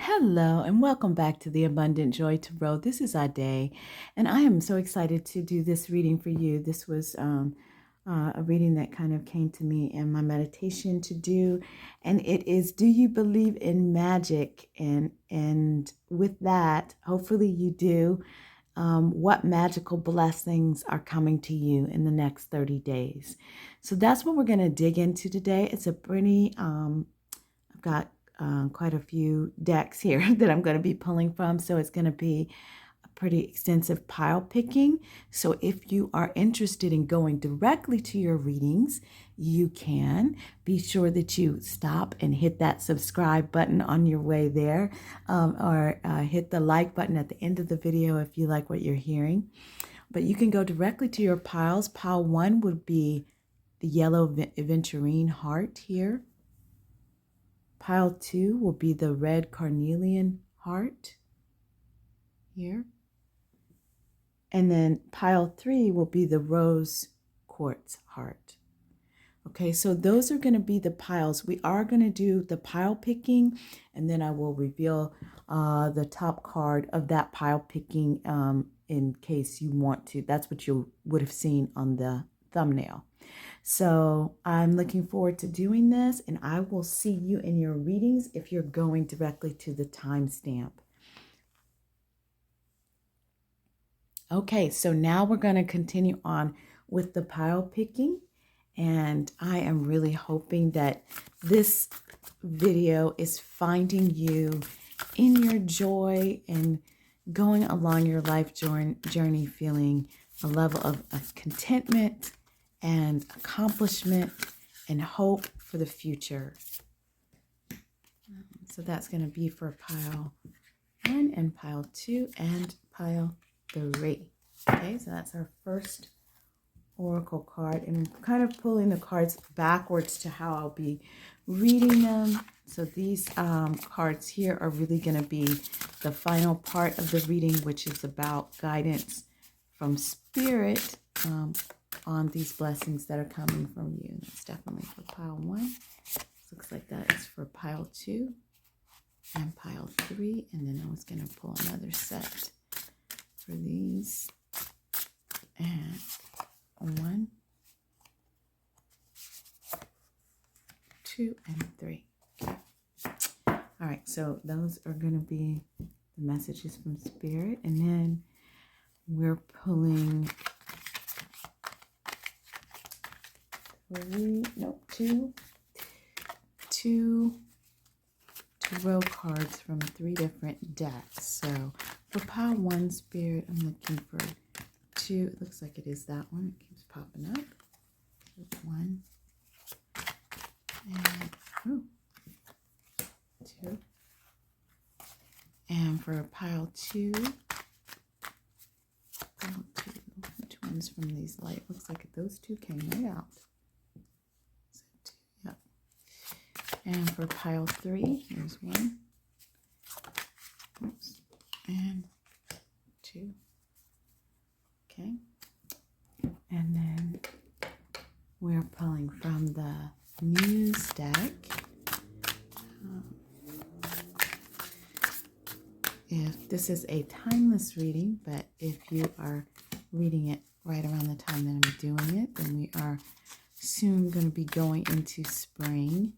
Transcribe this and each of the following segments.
Hello and welcome back to the Abundant Joy Tarot. This is Ade, and I am so excited to do this reading for you. This was a reading that kind of came to me in my meditation to do, and it is, do you believe in magic? And with that, hopefully you do. What magical blessings are coming to you in the next 30 days? So that's what we're going to dig into today. It's a pretty, I've got quite a few decks here that I'm going to be pulling from. So it's going to be a pretty extensive pile picking. So if you are interested in going directly to your readings, you can. Be sure that you stop and hit that subscribe button on your way there, or hit the like button at the end of the video if you like what you're hearing. But you can go directly to your piles. Pile 1 would be the yellow Aventurine heart here. Pile 2 will be the red Carnelian heart here. And then pile 3 will be the rose quartz heart. Okay, so those are going to be the piles. We are going to do the pile picking, and then I will reveal the top card of that pile picking in case you want to. That's what you would have seen on the thumbnail. So I'm looking forward to doing this, and I will see you in your readings if you're going directly to the timestamp. Okay, so now we're going to continue on with the pile picking, and I am really hoping that this video is finding you in your joy and going along your life journey feeling a level of contentment and accomplishment and hope for the future. So that's going to be for pile 1 and pile 2 and pile 3. Okay, so that's our first oracle card, and I'm kind of pulling the cards backwards to how I'll be reading them. So these cards here are really going to be the final part of the reading, which is about guidance from Spirit on these blessings that are coming from you. That's definitely for pile 1. Looks like that is for pile 2 and pile 3. And then I was going to pull another set for these. And 1, 2, and 3. Okay. All right, so those are going to be the messages from Spirit. And then we're pulling two tarot cards from 3 different decks. So for pile 1 Spirit, I'm looking for 2. It looks like it is that one. It keeps popping up. 1 and 2. And for pile 2, which one's from these light? Looks like those 2 came right out. And for pile 3, here's 1. Oops. And 2. Okay. And then we're pulling from the Muse deck. If this is a timeless reading, but if you are reading it right around the time that I'm doing it, then we are soon going to be going into spring.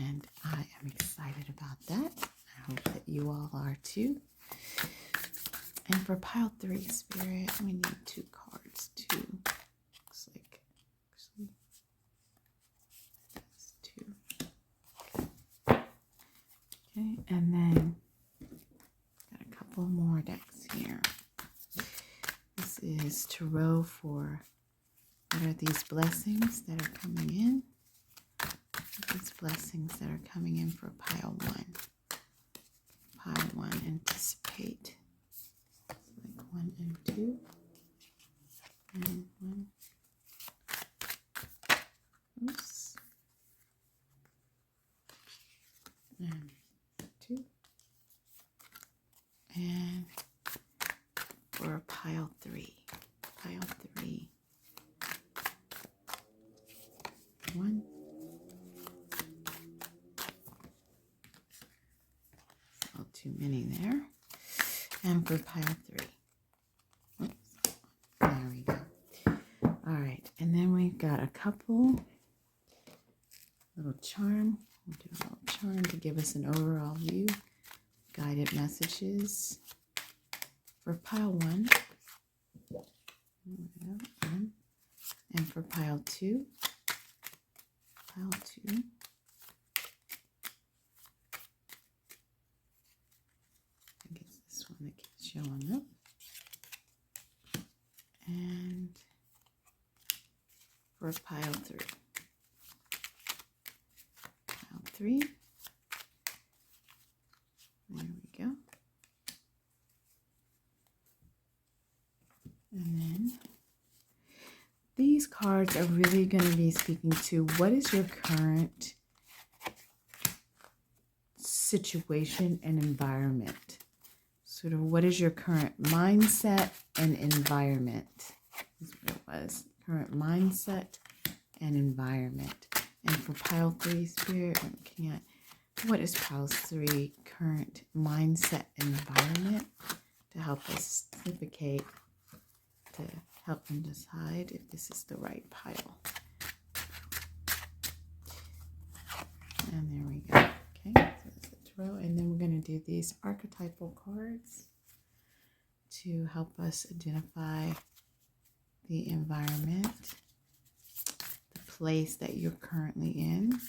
And I am excited about that. I hope that you all are too. And for pile 3 Spirit, we need 2 cards too. Looks like actually that's 2. Okay, and then got a couple more decks here. This is Tarot for what are these blessings that are coming in? These blessings that are coming in for pile 1. Pile 1, anticipate. It's like 1 and 2. And 1. Oops. And 2. And for pile 3. Pile 3. 1. too many there. And for pile 3. Oops. There we go. All right, and then we've got a couple little charm. We'll do a little charm to give us an overall view. Guided messages for pile 1. And for pile 2. Pile 2. I guess this one that keeps showing up. And for pile 3. Pile 3. There we go. And then these cards are really going to be speaking to what is your current situation and environment. Sort of what is your current mindset and environment. That's what it was. Current mindset and environment. And for pile 3, Spirit, I'm looking at what is pile 3 current mindset and environment to help us simplify, to help them decide if this is the right pile. And there we go. Okay, so that's the tarot. And then we're going to do these archetypal cards to help us identify the environment, the place that you're currently in.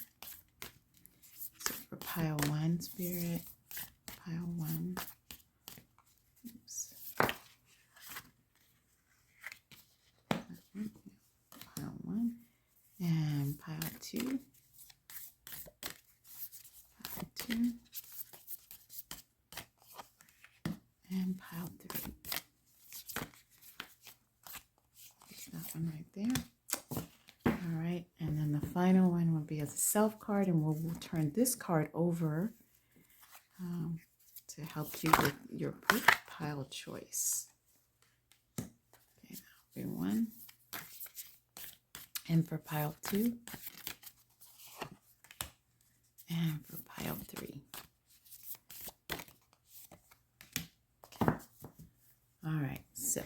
So for pile 1, Spirit, pile 1. Oops. Pile 1 and pile 2. Pile 2 and pile 3. That one right there. All right, and then the final one will be as a self card, and we'll turn this card over to help you with your pile choice. Okay, that'll be 1. And for pile 2. And for pile 3. Okay. All right, so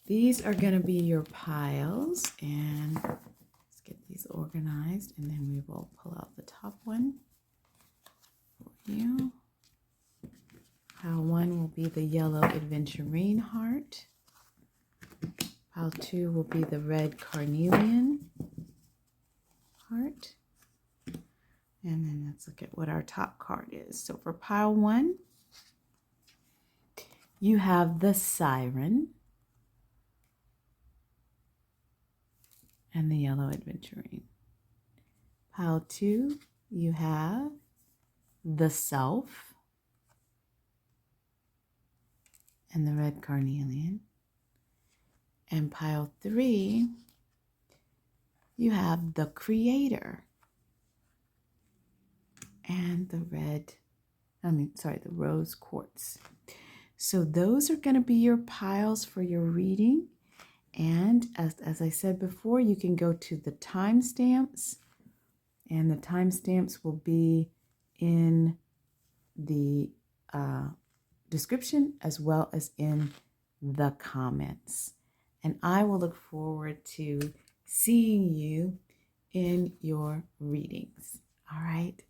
these are going to be your piles, and let's get these organized, and then we will pull out the top one for you. Pile 1 will be the yellow Aventurine heart. Pile 2 will be the red Carnelian heart. And then let's look at what our top card is. So for pile 1, you have the Siren and the yellow Aventurine. Pile 2, you have the Self and the red Carnelian. And pile 3, you have the Creator and the the rose quartz. So those are going to be your piles for your reading. And as I said before, you can go to the timestamps, and the timestamps will be in the description as well as in the comments. And I will look forward to seeing you in your readings. All right.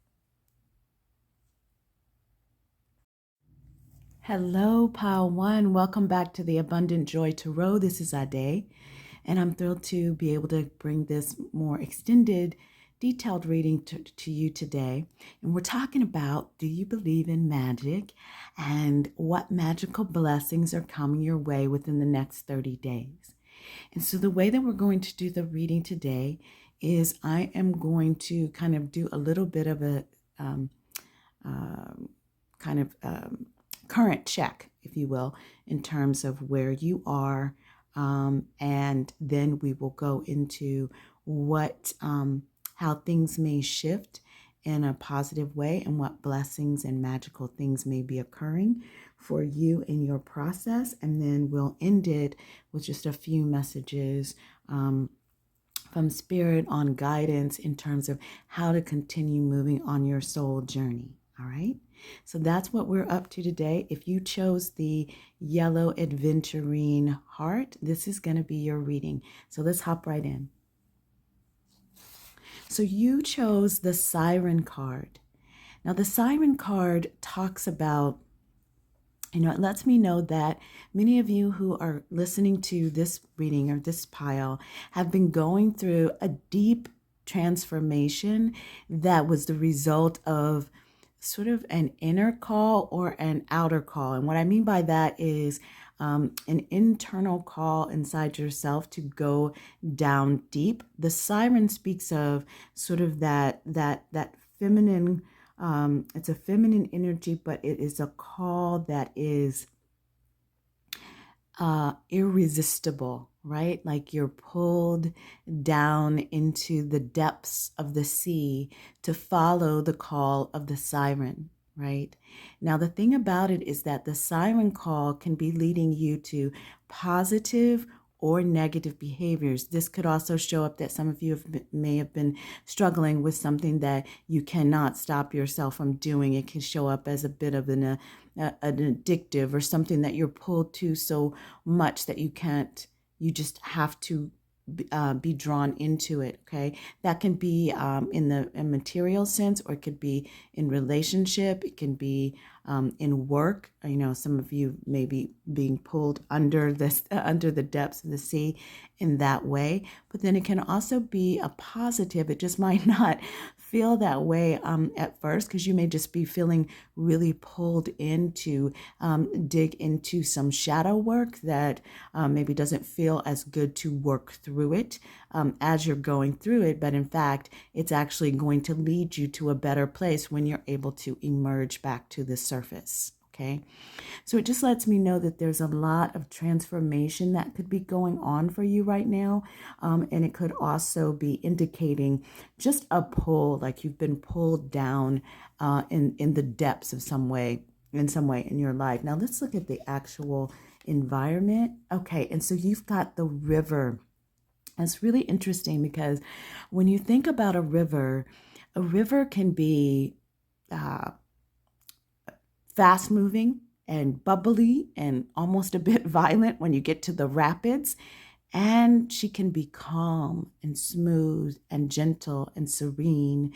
Hello, Pile 1. Welcome back to the Abundant Joy Tarot. This is Ade, and I'm thrilled to be able to bring this more extended, detailed reading to you today. And we're talking about, do you believe in magic, and what magical blessings are coming your way within the next 30 days. And so the way that we're going to do the reading today is I am going to kind of do a little bit of a current check, if you will, in terms of where you are. And then we will go into what, how things may shift in a positive way and what blessings and magical things may be occurring for you in your process. And then we'll end it with just a few messages from Spirit on guidance in terms of how to continue moving on your soul journey. All right. So that's what we're up to today. If you chose the yellow Aventurine heart, this is going to be your reading. So let's hop right in. So you chose the Siren card. Now, the Siren card talks about, it lets me know that many of you who are listening to this reading or this pile have been going through a deep transformation that was the result of sort of an inner call or an outer call. And what I mean by that is an internal call inside yourself to go down deep. The siren speaks of sort of that feminine, it's a feminine energy, but it is a call that is irresistible, right? Like you're pulled down into the depths of the sea to follow the call of the siren, right? Now, the thing about it is that the siren call can be leading you to positive or negative behaviors. This could also show up that some of you may have been struggling with something that you cannot stop yourself from doing. It can show up as a bit of an addictive or something that you're pulled to so much that you can't, you just have to be drawn into it. Okay, that can be in the material sense, or it could be in relationship. It can be in work. Some of you may be being pulled under this under the depths of the sea in that way. But then it can also be a positive. It just might not feel that way at first, because you may just be feeling really pulled in to dig into some shadow work that maybe doesn't feel as good to work through it as you're going through it. But in fact, it's actually going to lead you to a better place when you're able to emerge back to the surface. Okay, so it just lets me know that there's a lot of transformation that could be going on for you right now. And it could also be indicating just a pull, like you've been pulled down in the depths of some way in your life. Now let's look at the actual environment. Okay, and so you've got the river. It's really interesting because when you think about a river can be fast moving and bubbly and almost a bit violent when you get to the rapids. And she can be calm and smooth and gentle and serene.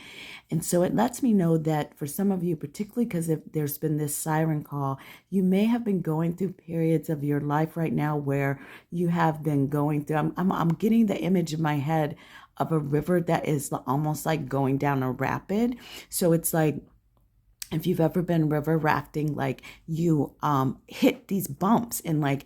And so it lets me know that for some of you, particularly because if there's been this siren call, you may have been going through periods of your life right now where you have been going through, I'm getting the image in my head of a river that is almost like going down a rapid. So it's like, if you've ever been river rafting, like you hit these bumps, and like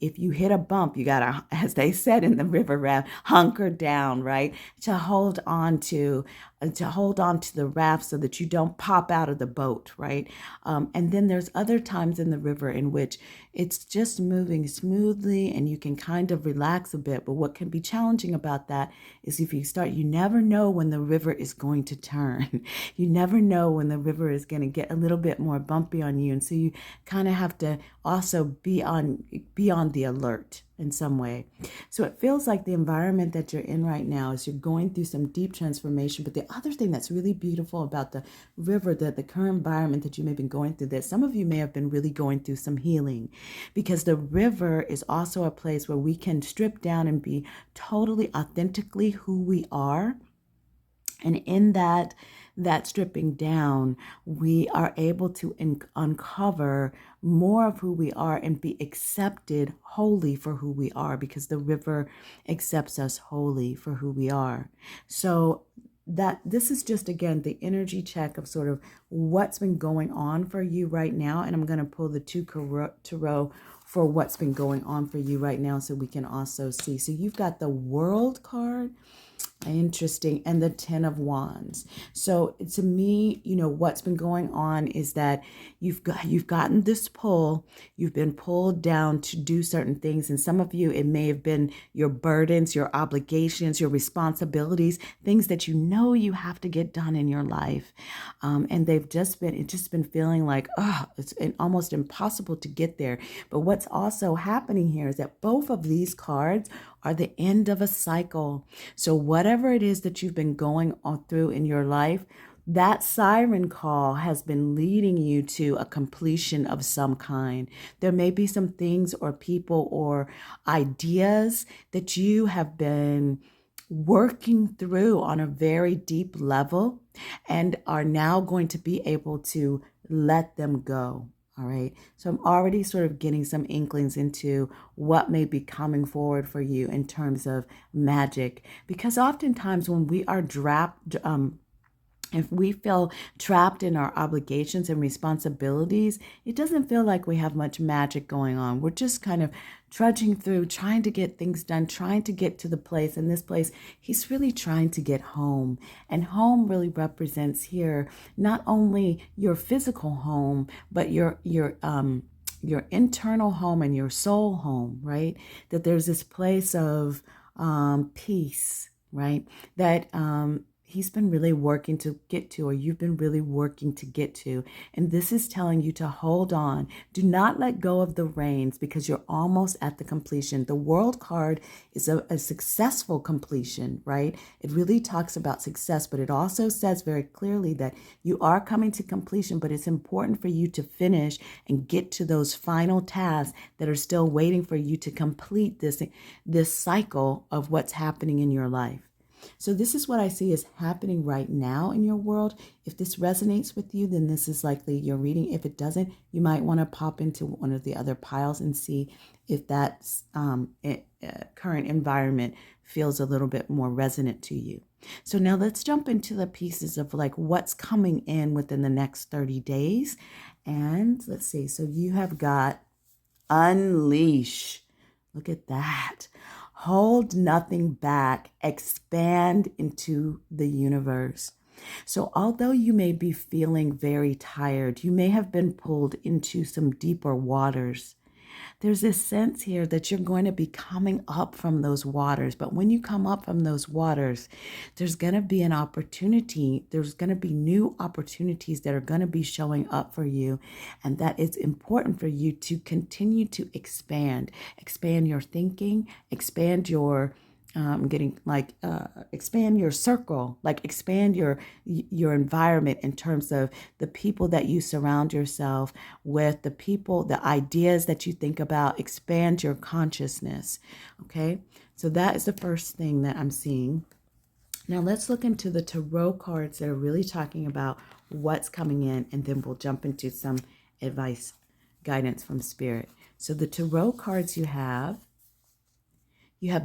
if you hit a bump, you gotta, as they said in the river raft, hunker down, right, to hold on to the raft so that you don't pop out of the boat, right? And then there's other times in the river in which it's just moving smoothly and you can kind of relax a bit. But what can be challenging about that is if you never know when the river is going to turn. You never know when the river is going to get a little bit more bumpy on you. And so you kind of have to also be on the alert in some way. So it feels like the environment that you're in right now is you're going through some deep transformation. But the other thing that's really beautiful about the river, the current environment that you may have been going through, that some of you may have been really going through some healing, because the river is also a place where we can strip down and be totally authentically who we are. And in that stripping down, we are able to uncover more of who we are and be accepted wholly for who we are, because the river accepts us wholly for who we are. So that this is just, again, the energy check of sort of what's been going on for you right now. And I'm going to pull the 2 Tarot for what's been going on for you right now so we can also see. So you've got the World card. Interesting. And the 10 of Wands. So to me, what's been going on is that you've gotten this pull. You've been pulled down to do certain things. And some of you, it may have been your burdens, your obligations, your responsibilities, things that you have to get done in your life. And it's just been feeling like, it's almost impossible to get there. But what's also happening here is that both of these cards are the end of a cycle. So whatever it is that you've been going on through in your life, that siren call has been leading you to a completion of some kind. There may be some things or people or ideas that you have been working through on a very deep level and are now going to be able to let them go. All right. So I'm already sort of getting some inklings into what may be coming forward for you in terms of magic. Because oftentimes when we are trapped, if we feel trapped in our obligations and responsibilities, it doesn't feel like we have much magic going on. We're just kind of trudging through, trying to get things done, trying to get to the place. In this place, he's really trying to get home. And home really represents here not only your physical home, but your internal home and your soul home, right? That there's this place of peace, right? That he's been really working to get to, or you've been really working to get to. And this is telling you to hold on. Do not let go of the reins because you're almost at the completion. The World card is a successful completion, right? It really talks about success, but it also says very clearly that you are coming to completion, but it's important for you to finish and get to those final tasks that are still waiting for you to complete this cycle of what's happening in your life. So this is what I see is happening right now in your world. If this resonates with you, then this is likely your reading. If it doesn't, you might want to pop into one of the other piles and see if that current environment feels a little bit more resonant to you. So now let's jump into the pieces of like what's coming in within the next 30 days. And let's see. So you have got unleash. Look at that. Hold nothing back, expand into the universe. So although you may be feeling very tired, you may have been pulled into some deeper waters. There's this sense here that you're going to be coming up from those waters. But when you come up from those waters, there's going to be an opportunity. There's going to be new opportunities that are going to be showing up for you. And that it's important for you to continue to expand your thinking, expand your expand your circle, like expand your environment in terms of the people that you surround yourself with, the people, the ideas that you think about. Expand your consciousness. Okay, so that is the first thing that I'm seeing. Now let's look into the tarot cards that are really talking about what's coming in, and then we'll jump into some advice, guidance from spirit. So the tarot cards you have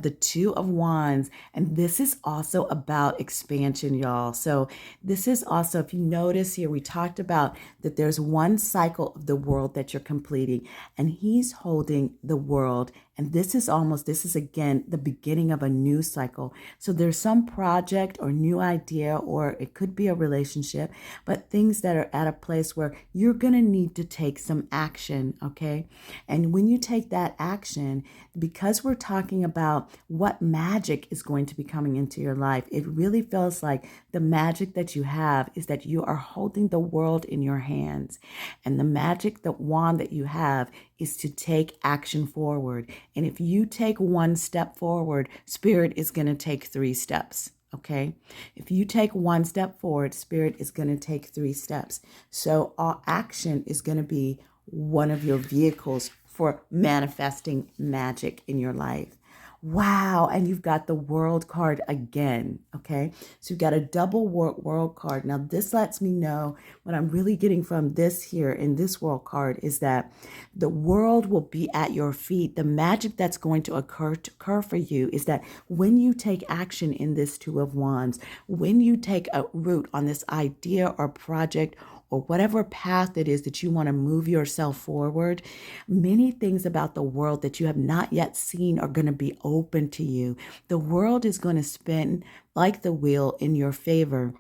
the Two of Wands, and this is also about expansion, y'all. So this is also, if you notice here, we talked about that there's one cycle of the world that you're completing, and he's holding the world. And this is again the beginning of a new cycle. So there's some project or new idea, or it could be a relationship, but things that are at a place where you're going to need to take some action, okay? And when you take that action, because we're talking about what magic is going to be coming into your life, it really feels like the magic that you have is that you are holding the world in your hands. And the magic, the wand that you have is to take action forward. And if you take one step forward, Spirit is going to take 3 steps. Okay. If you take one step forward, Spirit is going to take 3 steps. So our action is going to be one of your vehicles for manifesting magic in your life. Wow. And you've got the World card again. Okay. So you've got a double world card. Now this lets me know what I'm really getting from this here in this World card is that the world will be at your feet. The magic that's going to occur for you is that when you take action in this Two of Wands, when you take a root on this idea or project or whatever path it is that you want to move yourself forward, many things about the world that you have not yet seen are going to be open to you. The world is going to spin like the wheel in your favor.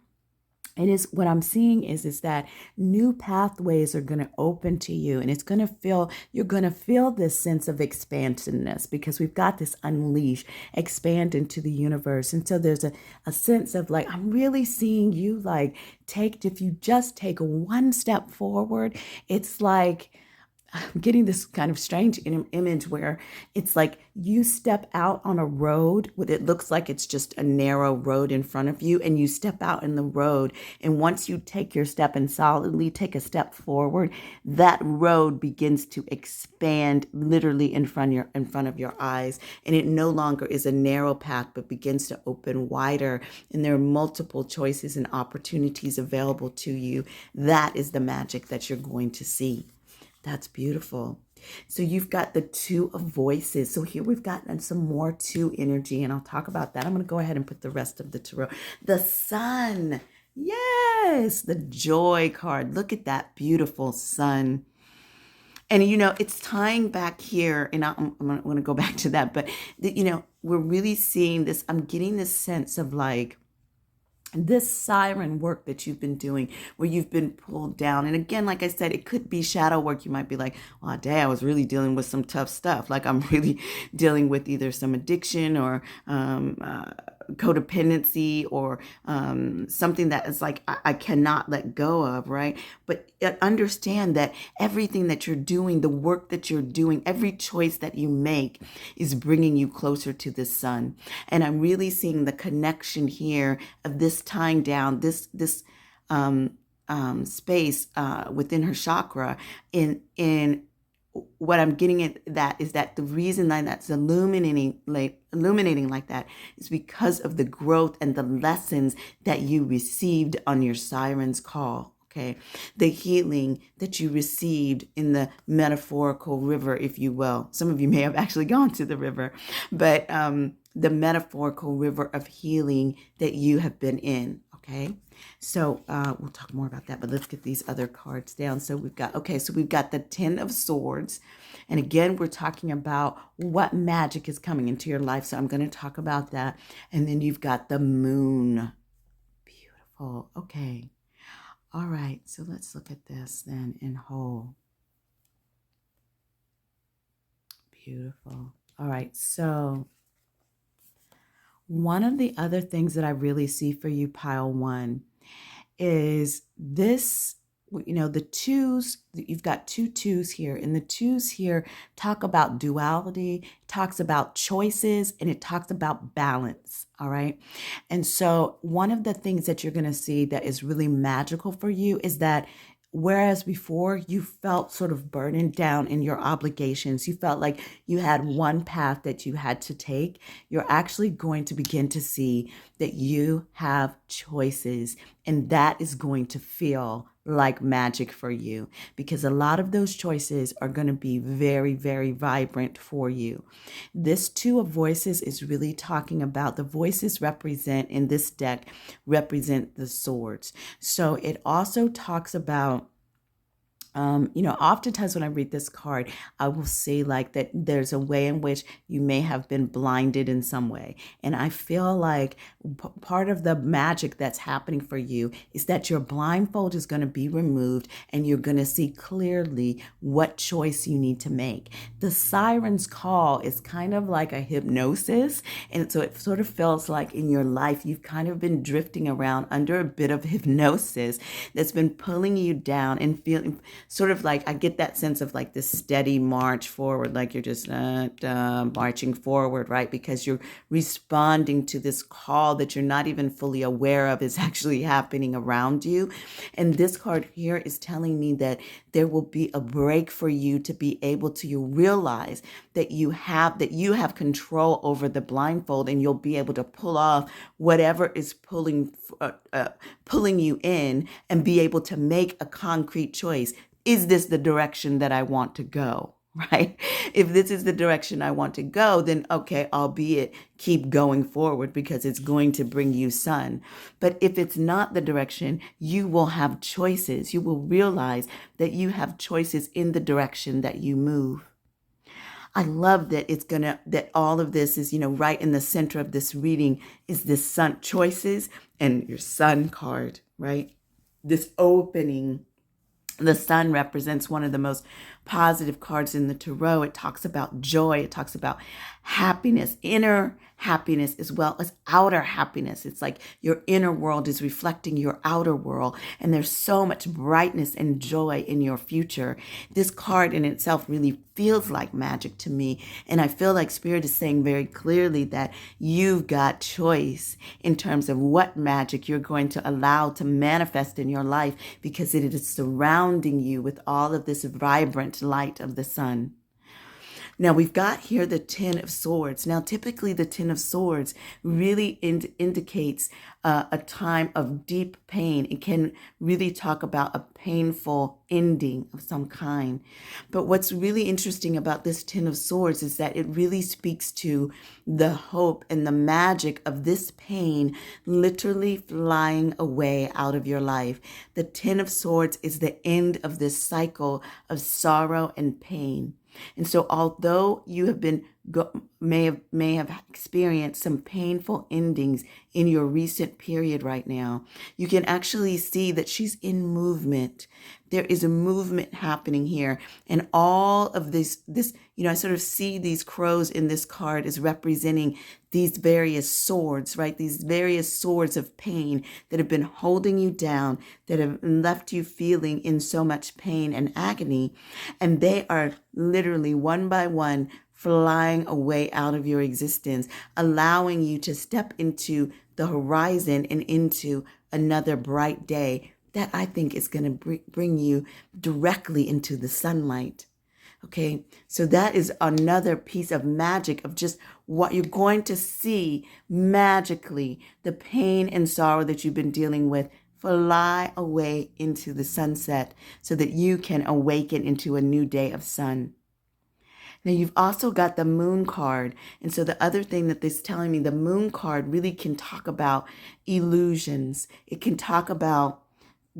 It is what I'm seeing is that new pathways are going to open to you, and you're going to feel this sense of expansiveness because we've got this unleash, expand into the universe. And so there's a sense of like, I'm really seeing you like if you just take one step forward, it's like, I'm getting this kind of strange image where it's like you step out on a road with it looks like it's just a narrow road in front of you, and you step out in the road, and once you take your step and solidly take a step forward, that road begins to expand literally in front of your eyes, and it no longer is a narrow path but begins to open wider, and there are multiple choices and opportunities available to you. That is the magic that you're going to see. That's beautiful. So you've got the Two of Voices. So here we've got some more two energy, and I'll talk about that. I'm going to go ahead and put the rest of the tarot. The Sun. Yes, the Joy card. Look at that beautiful sun. And, it's tying back here, and I'm going to go back to that, but, we're really seeing this. I'm getting this sense of like, this siren work that you've been doing where you've been pulled down. And again, like I said, it could be shadow work. You might be like, well, I was really dealing with some tough stuff. Like I'm really dealing with either some addiction or codependency or something that is like I cannot let go of, right? But understand that everything that you're doing, the work that you're doing, every choice that you make is bringing you closer to the sun. And I'm really seeing the connection here of this tying down this space within her chakra in what I'm getting at that is that the reason that that's illuminating like that is because of the growth and the lessons that you received on your siren's call. Okay, the healing that you received in the metaphorical river, if you will. Some of you may have actually gone to the river, but the metaphorical river of healing that you have been in. Okay, so we'll talk more about that, but let's get these other cards down. So we've got the Ten of Swords. And again, we're talking about what magic is coming into your life. So I'm going to talk about that. And then you've got the Moon. Beautiful. Okay. All right. So let's look at this then in whole. Beautiful. All right. So one of the other things that I really see for you, pile one, is this, the twos. You've got two twos here, and the twos here talk about duality, talks about choices, and it talks about balance. All right. And so one of the things that you're going to see that is really magical for you is that whereas before you felt sort of burdened down in your obligations, you felt like you had one path that you had to take, you're actually going to begin to see that you have choices, and that is going to feel like magic for you because a lot of those choices are going to be very, very vibrant for you. This Two of Voices is really talking about the voices represent in this deck represent the swords. So it also talks about oftentimes when I read this card, I will say like that there's a way in which you may have been blinded in some way. And I feel like part of the magic that's happening for you is that your blindfold is going to be removed and you're going to see clearly what choice you need to make. The siren's call is kind of like a hypnosis. And so it sort of feels like in your life, you've kind of been drifting around under a bit of hypnosis that's been pulling you down and feeling sort of like I get that sense of like this steady march forward, like you're just marching forward, right? Because you're responding to this call that you're not even fully aware of is actually happening around you. And this card here is telling me that there will be a break for you to be able to realize that you have control over the blindfold, and you'll be able to pull off whatever is pulling you in and be able to make a concrete choice. Is this the direction that I want to go? Right? If this is the direction I want to go, then okay, albeit keep going forward because it's going to bring you sun. But if it's not the direction, you will have choices. You will realize that you have choices in the direction that you move. I love that that all of this is, right in the center of this reading is this sun choices and your sun card, right? This opening. The sun represents one of the most positive cards in the tarot. It talks about joy. It talks about happiness, inner happiness as well as outer happiness. It's like your inner world is reflecting your outer world, and there's so much brightness and joy in your future. This card in itself really feels like magic to me, and I feel like Spirit is saying very clearly that you've got choice in terms of what magic you're going to allow to manifest in your life, because it is surrounding you with all of this vibrant light of the sun. Now we've got here the Ten of Swords. Now typically the Ten of Swords really indicates a time of deep pain. It can really talk about a painful ending of some kind. But what's really interesting about this Ten of Swords is that it really speaks to the hope and the magic of this pain literally flying away out of your life. The Ten of Swords is the end of this cycle of sorrow and pain. And so although you have been may have experienced some painful endings in your recent period right now, you can actually see that she's in movement. There is a movement happening here. And all of this, I sort of see these crows in this card as representing these various swords, right? These various swords of pain that have been holding you down, that have left you feeling in so much pain and agony. And they are literally one by one flying away out of your existence, allowing you to step into the horizon and into another bright day that I think is going to bring you directly into the sunlight. Okay, so that is another piece of magic of just what you're going to see magically, the pain and sorrow that you've been dealing with fly away into the sunset so that you can awaken into a new day of sun. Now you've also got the Moon card. And so the other thing that this is telling me, the Moon card really can talk about illusions. It can talk about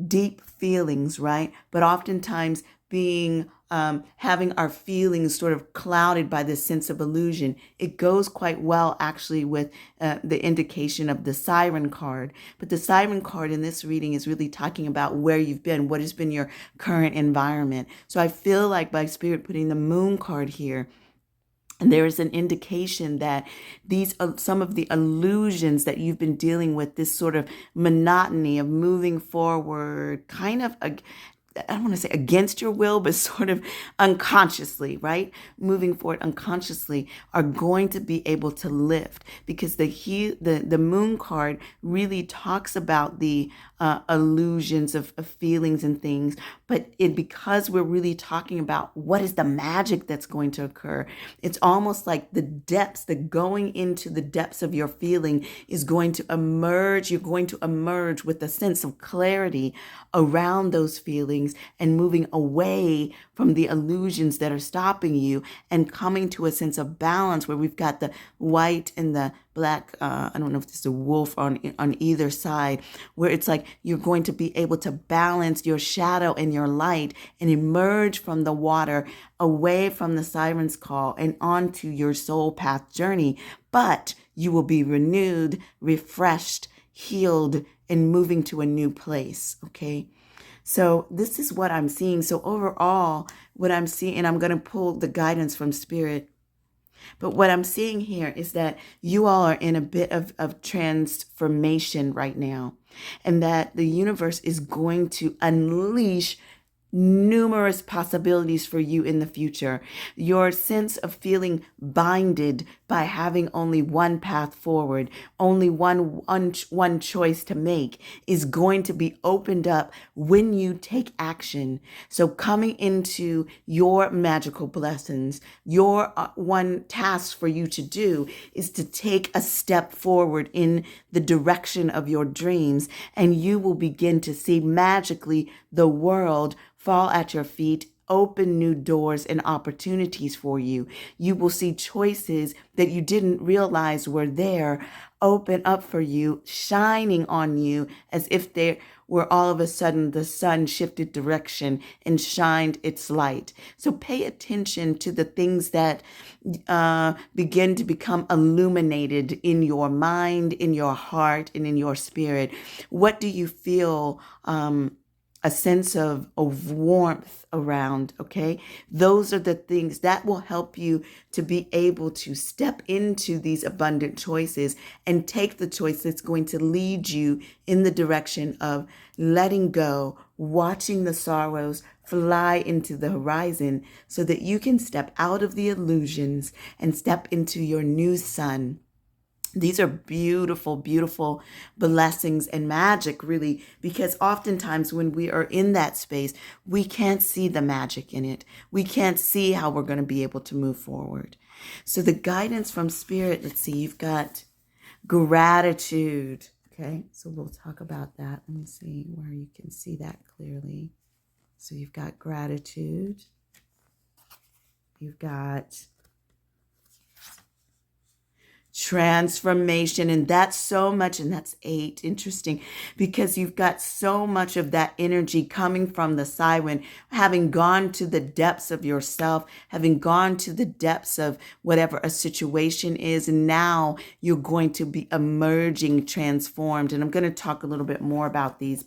deep feelings, right? But oftentimes being having our feelings sort of clouded by this sense of illusion. It goes quite well actually with the indication of the Siren card. But the Siren card in this reading is really talking about where you've been, what has been your current environment. So I feel like by Spirit putting the Moon card here, and there is an indication that these are some of the illusions that you've been dealing with, this sort of monotony of moving forward, kind of I don't want to say against your will, but sort of unconsciously, right? Moving forward unconsciously are going to be able to lift, because the Moon card really talks about the illusions of feelings and things, but because we're really talking about what is the magic that's going to occur, it's almost like the going into the depths of your feeling is going to emerge. You're going to emerge with a sense of clarity around those feelings and moving away from the illusions that are stopping you and coming to a sense of balance where we've got the white and the black, I don't know if this is a wolf on either side, where it's like you're going to be able to balance your shadow and your light and emerge from the water, away from the siren's call and onto your soul path journey. But you will be renewed, refreshed, healed, and moving to a new place, okay? So this is what I'm seeing. So overall, what I'm seeing, and I'm going to pull the guidance from Spirit, but what I'm seeing here is that you all are in a bit of transformation right now, and that the universe is going to unleash numerous possibilities for you in the future. Your sense of feeling binded by having only one path forward, only one choice to make, is going to be opened up when you take action. So coming into your magical blessings, your one task for you to do is to take a step forward in the direction of your dreams, and you will begin to see magically the world fall at your feet, open new doors and opportunities for you. You will see choices that you didn't realize were there open up for you, shining on you as if they were all of a sudden the sun shifted direction and shined its light. So pay attention to the things that begin to become illuminated in your mind, in your heart, and in your spirit. What do you feel a sense of warmth around, okay? Those are the things that will help you to be able to step into these abundant choices and take the choice that's going to lead you in the direction of letting go, watching the sorrows fly into the horizon so that you can step out of the illusions and step into your new sun. These are beautiful, beautiful blessings and magic, really, because oftentimes when we are in that space, we can't see the magic in it. We can't see how we're going to be able to move forward. So the guidance from Spirit, let's see, you've got gratitude. Okay, so we'll talk about that. Let me see where you can see that clearly. So you've got gratitude. You've got transformation, and that's so much, and that's 8. Interesting, because you've got so much of that energy coming from the siren, having gone to the depths of yourself, having gone to the depths of whatever a situation is, and now you're going to be emerging transformed. And I'm going to talk a little bit more about these,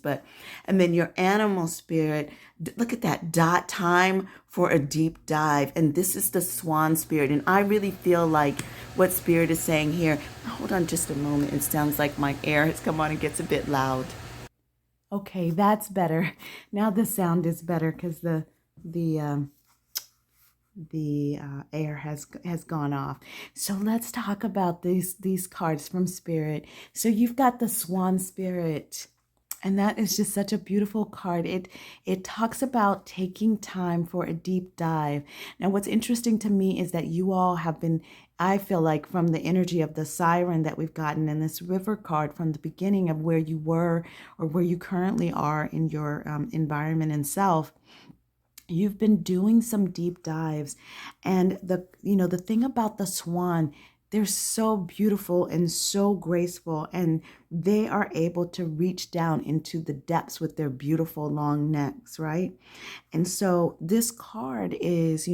and then your animal spirit, look at that dot, time for a deep dive. And this is the swan spirit. And I really feel like what Spirit is saying here, hold on just a moment. It sounds like my air has come on and gets a bit loud. Okay, that's better. Now the sound is better because the air has gone off. So let's talk about these cards from Spirit. So you've got the swan spirit. And that is just such a beautiful card. It talks about taking time for a deep dive. Now, what's interesting to me is that you all have been, I feel like, from the energy of the siren that we've gotten in this river card from the beginning of where you were or where you currently are in your environment and self, you've been doing some deep dives. And the thing about the swan, they're so beautiful and so graceful, and they are able to reach down into the depths with their beautiful long necks, right? And so this card is,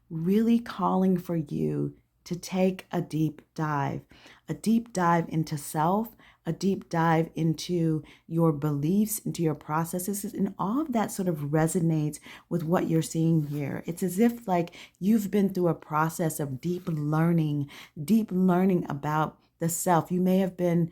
really calling for you to take a deep dive into self, a deep dive into your beliefs, into your processes, and all of that sort of resonates with what you're seeing here. It's as if like you've been through a process of deep learning about the self. You may have been,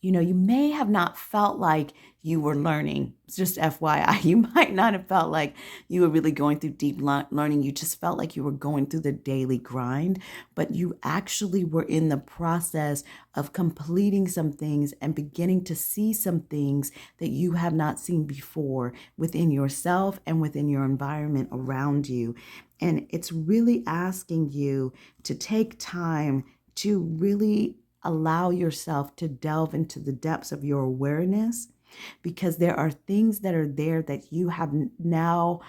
you may have not felt like you were learning. It's just FYI, you might not have felt like you were really going through deep learning. You just felt like you were going through the daily grind, but you actually were in the process of completing some things and beginning to see some things that you have not seen before within yourself and within your environment around you. And it's really asking you to take time to really allow yourself to delve into the depths of your awareness, because there are things that are there that you have now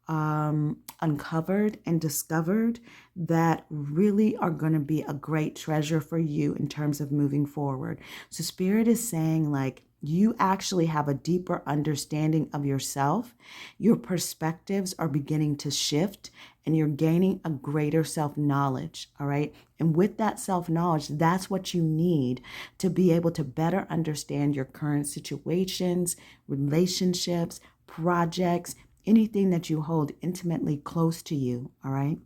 uncovered and discovered that really are going to be a great treasure for you in terms of moving forward. So Spirit is saying, like, you actually have a deeper understanding of yourself. Your perspectives are beginning to shift and you're gaining a greater self-knowledge, all right? And with that self-knowledge, that's what you need to be able to better understand your current situations, relationships, projects, anything that you hold intimately close to you, all right?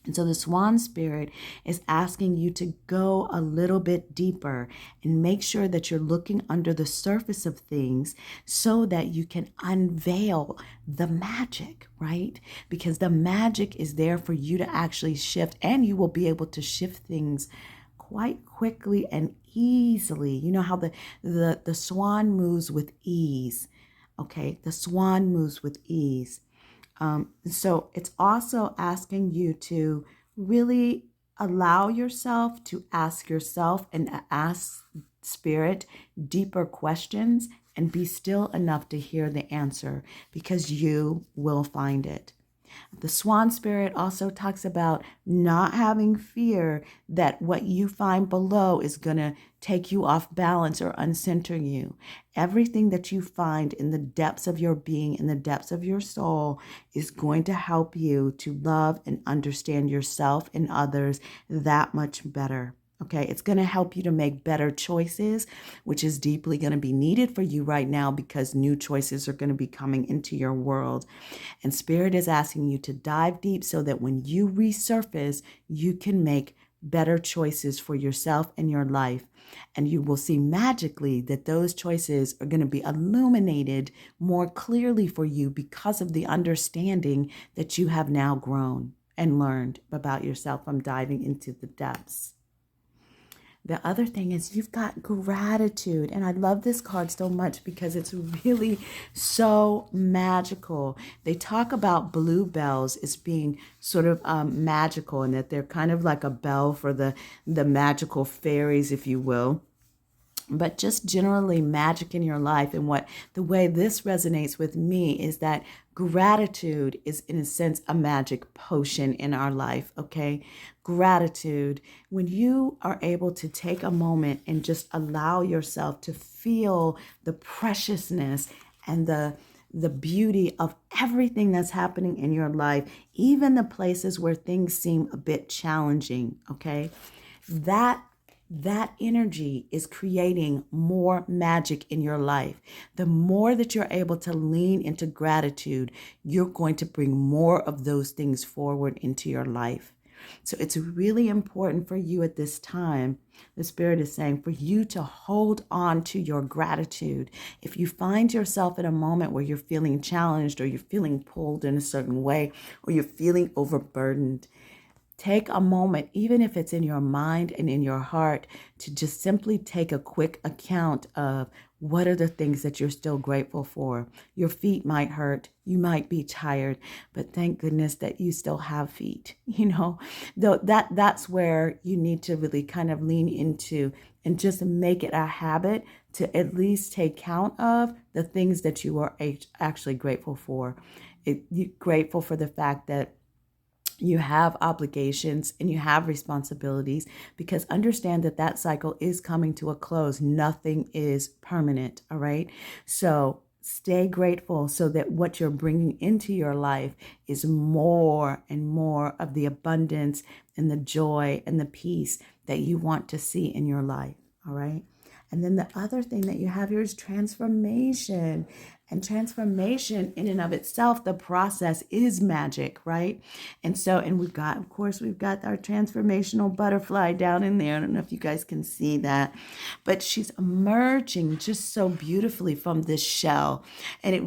And so the swan spirit is asking you to go a little bit deeper and make sure that you're looking under the surface of things so that you can unveil the magic, right? Because the magic is there for you to actually shift, and you will be able to shift things quite quickly and easily. You know how the swan moves with ease, okay? The swan moves with ease. So it's also asking you to really allow yourself to ask yourself and ask Spirit deeper questions and be still enough to hear the answer, because you will find it. The swan spirit also talks about not having fear that what you find below is going to take you off balance or uncenter you. Everything that you find in the depths of your being, in the depths of your soul, is going to help you to love and understand yourself and others that much better. Okay, it's going to help you to make better choices, which is deeply going to be needed for you right now because new choices are going to be coming into your world. And Spirit is asking you to dive deep so that when you resurface, you can make better choices for yourself and your life. And you will see magically that those choices are going to be illuminated more clearly for you because of the understanding that you have now grown and learned about yourself from diving into the depths. The other thing is you've got gratitude. And I love this card so much because it's really so magical. They talk about bluebells as being sort of magical and that they're kind of like a bell for the magical fairies, if you will. But just generally magic in your life. And what the way this resonates with me is that gratitude is, in a sense, a magic potion in our life. Okay. Gratitude. When you are able to take a moment and just allow yourself to feel the preciousness and the beauty of everything that's happening in your life, even the places where things seem a bit challenging. Okay. That energy is creating more magic in your life. The more that you're able to lean into gratitude, you're going to bring more of those things forward into your life. So it's really important for you at this time, the Spirit is saying, for you to hold on to your gratitude. If you find yourself in a moment where you're feeling challenged or you're feeling pulled in a certain way or you're feeling overburdened, take a moment, even if it's in your mind and in your heart, to just simply take a quick account of what are the things that you're still grateful for. Your feet might hurt. You might be tired, but thank goodness that you still have feet. Though that's where you need to really kind of lean into and just make it a habit to at least take count of the things that you are actually grateful for. You're grateful for the fact that you have obligations and you have responsibilities, because understand that that cycle is coming to a close. Nothing is permanent. All right. So stay grateful so that what you're bringing into your life is more and more of the abundance and the joy and the peace that you want to see in your life. All right. And then the other thing that you have here is transformation. And transformation in and of itself, the process is magic, right? And we've got our transformational butterfly down in there. I don't know if you guys can see that, but she's emerging just so beautifully from this shell. And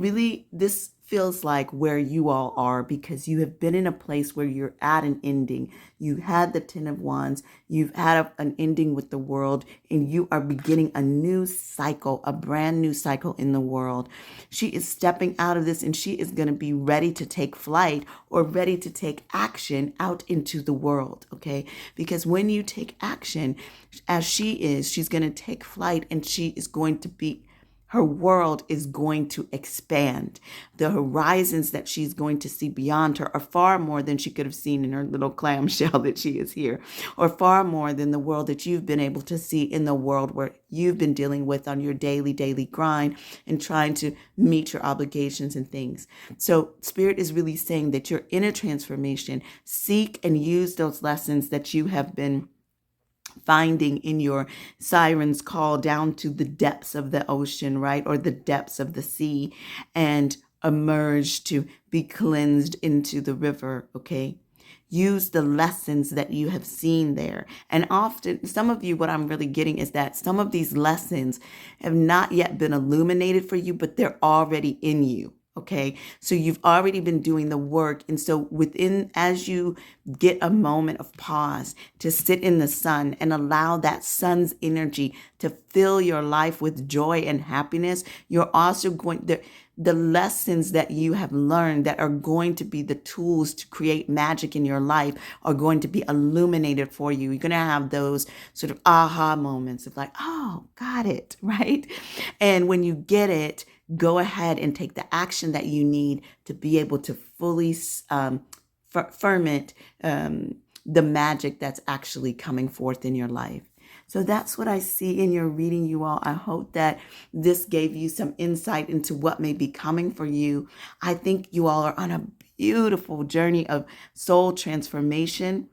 this feels like where you all are, because you have been in a place where you're at an ending. You had the 10 of Wands, you've had an ending with the world, and you are beginning a new cycle, a brand new cycle in the world. She is stepping out of this and she is going to be ready to take flight or ready to take action out into the world. Okay. Because when you take action, as she's going to take flight, and her world is going to expand. The horizons that she's going to see beyond her are far more than she could have seen in her little clamshell that she is here, or far more than the world that you've been able to see in the world where you've been dealing with on your daily grind and trying to meet your obligations and things. So Spirit is really saying that you're in a transformation. Seek and use those lessons that you have been finding in your siren's call down to the depths of the ocean, right? Or the depths of the sea, and emerge to be cleansed into the river. Okay. Use the lessons that you have seen there. And often, some of you, what I'm really getting is that some of these lessons have not yet been illuminated for you, but they're already in you. Okay. So you've already been doing the work. And so as you get a moment of pause to sit in the sun and allow that sun's energy to fill your life with joy and happiness, you're also the lessons that you have learned that are going to be the tools to create magic in your life are going to be illuminated for you. You're going to have those sort of aha moments of like, oh, got it. Right. And when you get it, go ahead and take the action that you need to be able to fully ferment the magic that's actually coming forth in your life. So that's what I see in your reading, you all. I hope that this gave you some insight into what may be coming for you. I think you all are on a beautiful journey of soul transformation.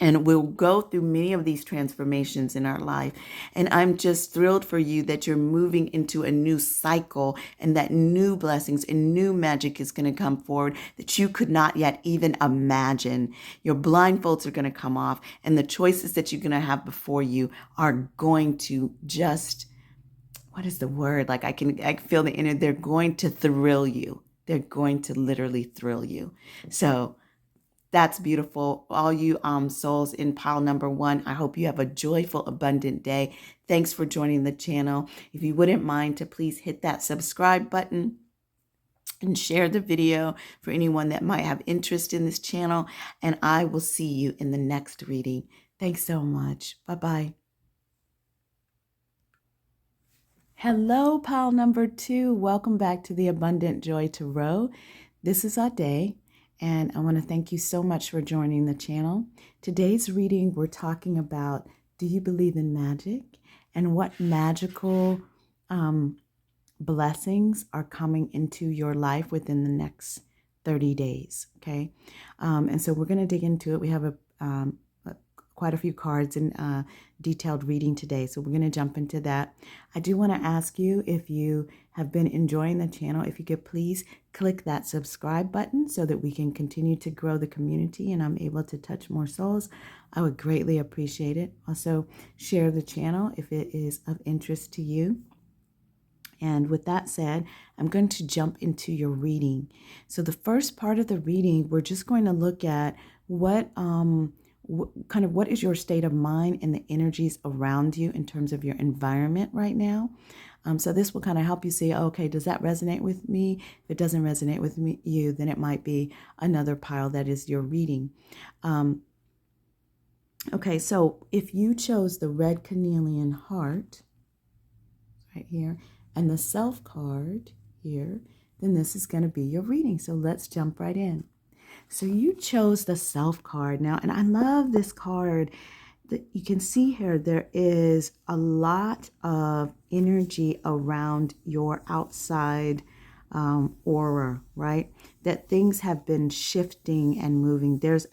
And we'll go through many of these transformations in our life. And I'm just thrilled for you that you're moving into a new cycle, and that new blessings and new magic is going to come forward that you could not yet even imagine. Your blindfolds are going to come off, and the choices that you're going to have before you are going to just, what is the word? Like I feel the inner, they're going to thrill you. They're going to literally thrill you. So that's beautiful. All you souls in pile number 1, I hope you have a joyful, abundant day. Thanks for joining the channel. If you wouldn't mind to please hit that subscribe button and share the video for anyone that might have interest in this channel. And I will see you in the next reading. Thanks so much. Bye-bye. Hello, pile number 2. Welcome back to the Abundant Joy Tarot. This is Ade. And I want to thank you so much for joining the channel. Today's reading, we're talking about, do you believe in magic? And what magical blessings are coming into your life within the next 30 days, okay? And so we're going to dig into it. We have quite a few cards and detailed reading today, so we're going to jump into that. I do want to ask you, if you have been enjoying the channel, if you could please click that subscribe button so that we can continue to grow the community and I'm able to touch more souls. I would greatly appreciate it. Also, share the channel if it is of interest to you. And with that said, I'm going to jump into your reading. So the first part of the reading, we're just going to look at what is your state of mind and the energies around you in terms of your environment right now. So this will kind of help you see, okay, does that resonate with me? If it doesn't resonate with you, then it might be another pile that is your reading. Okay, so if you chose the red Carnelian heart right here and the self card here, then this is going to be your reading. So let's jump right in. So you chose the self card now, and I love this card. That you can see here, there is a lot of energy around your outside aura, right? That things have been shifting and moving. There's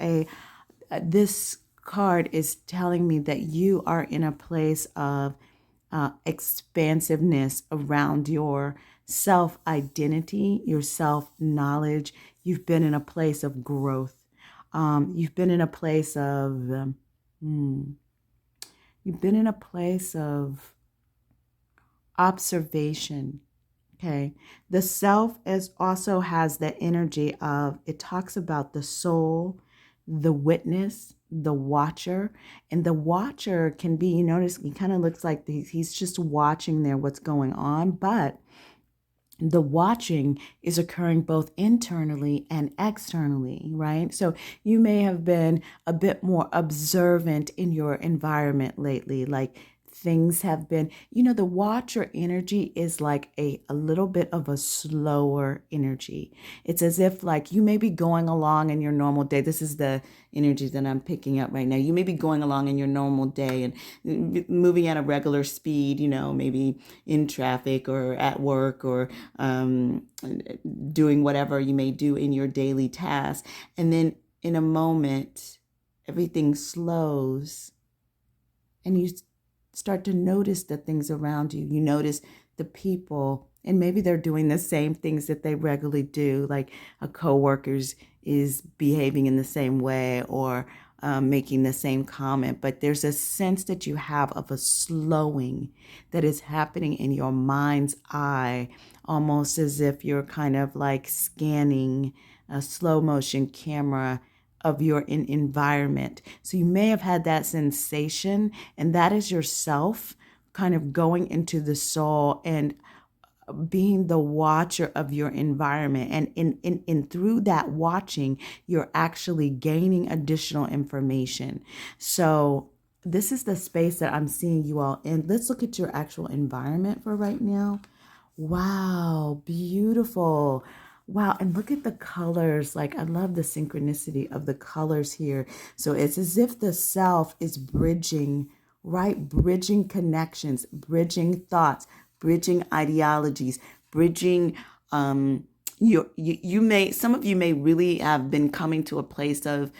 this card is telling me that you are in a place of expansiveness around your self-identity, your self-knowledge. You've been in a place of growth. You've been in a place of observation. Okay. The self also has that energy of, it talks about the soul, the witness, the watcher. And the watcher can be, you notice, he kind of looks like he's just watching there what's going on, but the watching is occurring both internally and externally, right? So you may have been a bit more observant in your environment lately, like things have been, the watcher energy is like a little bit of a slower energy. It's as if like you may be going along in your normal day. This is the energy that I'm picking up right now. You may be going along in your normal day and moving at a regular speed, maybe in traffic or at work or doing whatever you may do in your daily task. And then in a moment, everything slows and you start to notice the things around you. You notice the people, and maybe they're doing the same things that they regularly do, like a coworker is behaving in the same way or making the same comment. But there's a sense that you have of a slowing that is happening in your mind's eye, almost as if you're kind of like scanning a slow motion camera of your environment. So you may have had that sensation, and that is yourself kind of going into the soul and being the watcher of your environment. And in through that watching, you're actually gaining additional information. So this is the space that I'm seeing you all in. Let's look at your actual environment for right now. Wow, beautiful. Wow, and look at the colors. Like, I love the synchronicity of the colors here. So it's as if the self is bridging, right? Bridging connections, bridging thoughts, bridging ideologies, bridging, some of you may really have been coming to a place of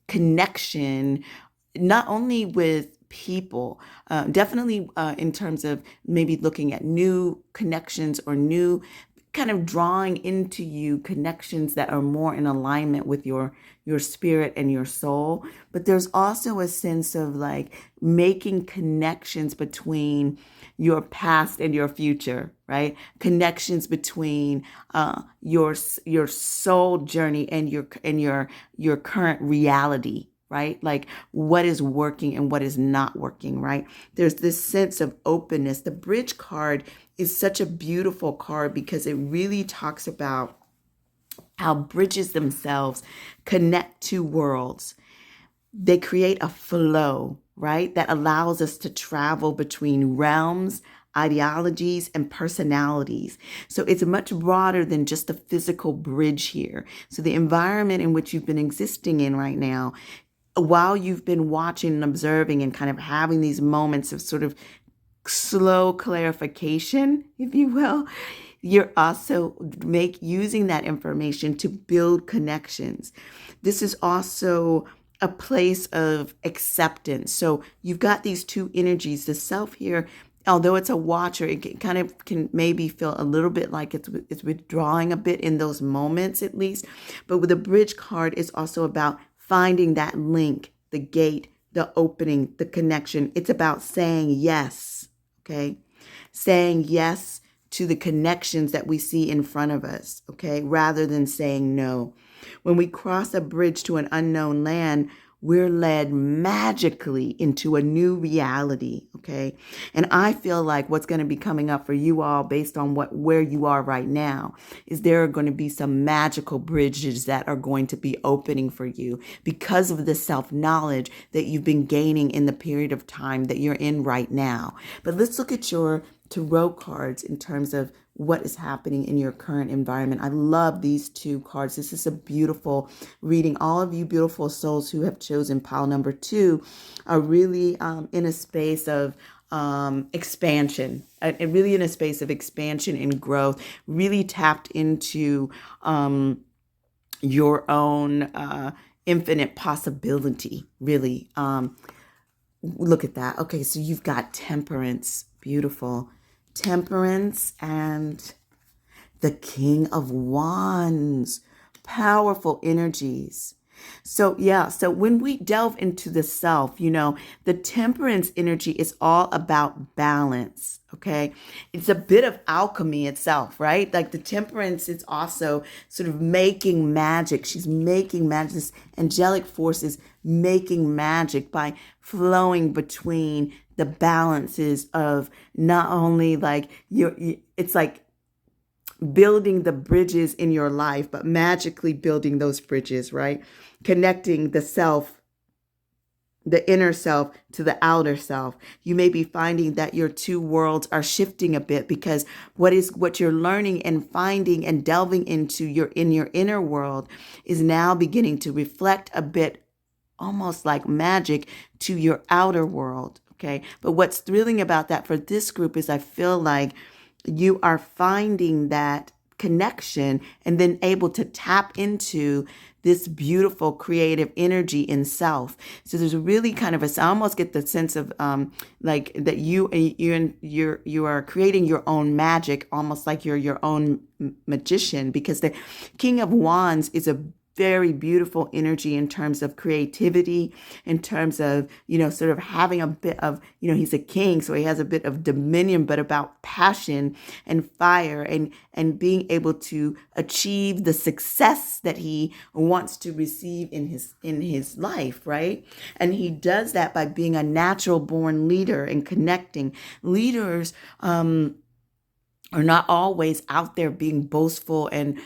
connection, not only with people, definitely in terms of maybe looking at new connections or new kind of drawing into you connections that are more in alignment with your spirit and your soul. But there's also a sense of like making connections between your past and your future, right? Connections between your soul journey and your current reality, right? Like what is working and what is not working, right? There's this sense of openness. The bridge card is such a beautiful card because it really talks about how bridges themselves connect two worlds. They create a flow, right? That allows us to travel between realms, ideologies, and personalities. So it's much broader than just a physical bridge here. So the environment in which you've been existing in right now, while you've been watching and observing and kind of having these moments of sort of slow clarification, if you will, you're also using that information to build connections. This is also a place of acceptance. So you've got these two energies. The self here, although it's a watcher, it kind of can maybe feel a little bit like it's withdrawing a bit in those moments at least. But with the bridge card, it's also about finding that link, the gate, the opening, the connection. It's about saying yes, okay? Saying yes to the connections that we see in front of us, okay? Rather than saying no. When we cross a bridge to an unknown land, we're led magically into a new reality, okay? And I feel like what's going to be coming up for you all based on where you are right now is there are going to be some magical bridges that are going to be opening for you because of the self-knowledge that you've been gaining in the period of time that you're in right now. But let's look at your tarot cards in terms of what is happening in your current environment. I love these two cards. This is a beautiful reading. All of you beautiful souls who have chosen pile number 2 are really in a space of expansion, and really in a space of expansion and growth, really tapped into your own infinite possibility, really. Look at that. Okay, so you've got temperance. Beautiful. Temperance and the King of Wands. Powerful energies. So yeah, so when we delve into the self, the temperance energy is all about balance, okay? It's a bit of alchemy itself, right? Like the temperance is also sort of making magic. She's making magic. This angelic force is making magic by flowing between the balances of not only like it's like building the bridges in your life, but magically building those bridges, right? Connecting the self, the inner self to the outer self. You may be finding that your two worlds are shifting a bit because what you're learning and finding and delving into your inner world is now beginning to reflect a bit almost like magic to your outer world. Okay. But what's thrilling about that for this group is I feel like you are finding that connection and then able to tap into this beautiful creative energy in self. So there's really kind of I almost get the sense of like that you are creating your own magic, almost like you're your own magician, because the King of Wands is a very beautiful energy in terms of creativity, in terms of, sort of having a bit of, he's a king, so he has a bit of dominion, but about passion and fire and being able to achieve the success that he wants to receive in his life, right? And he does that by being a natural born leader and connecting. Leaders are not always out there being boastful and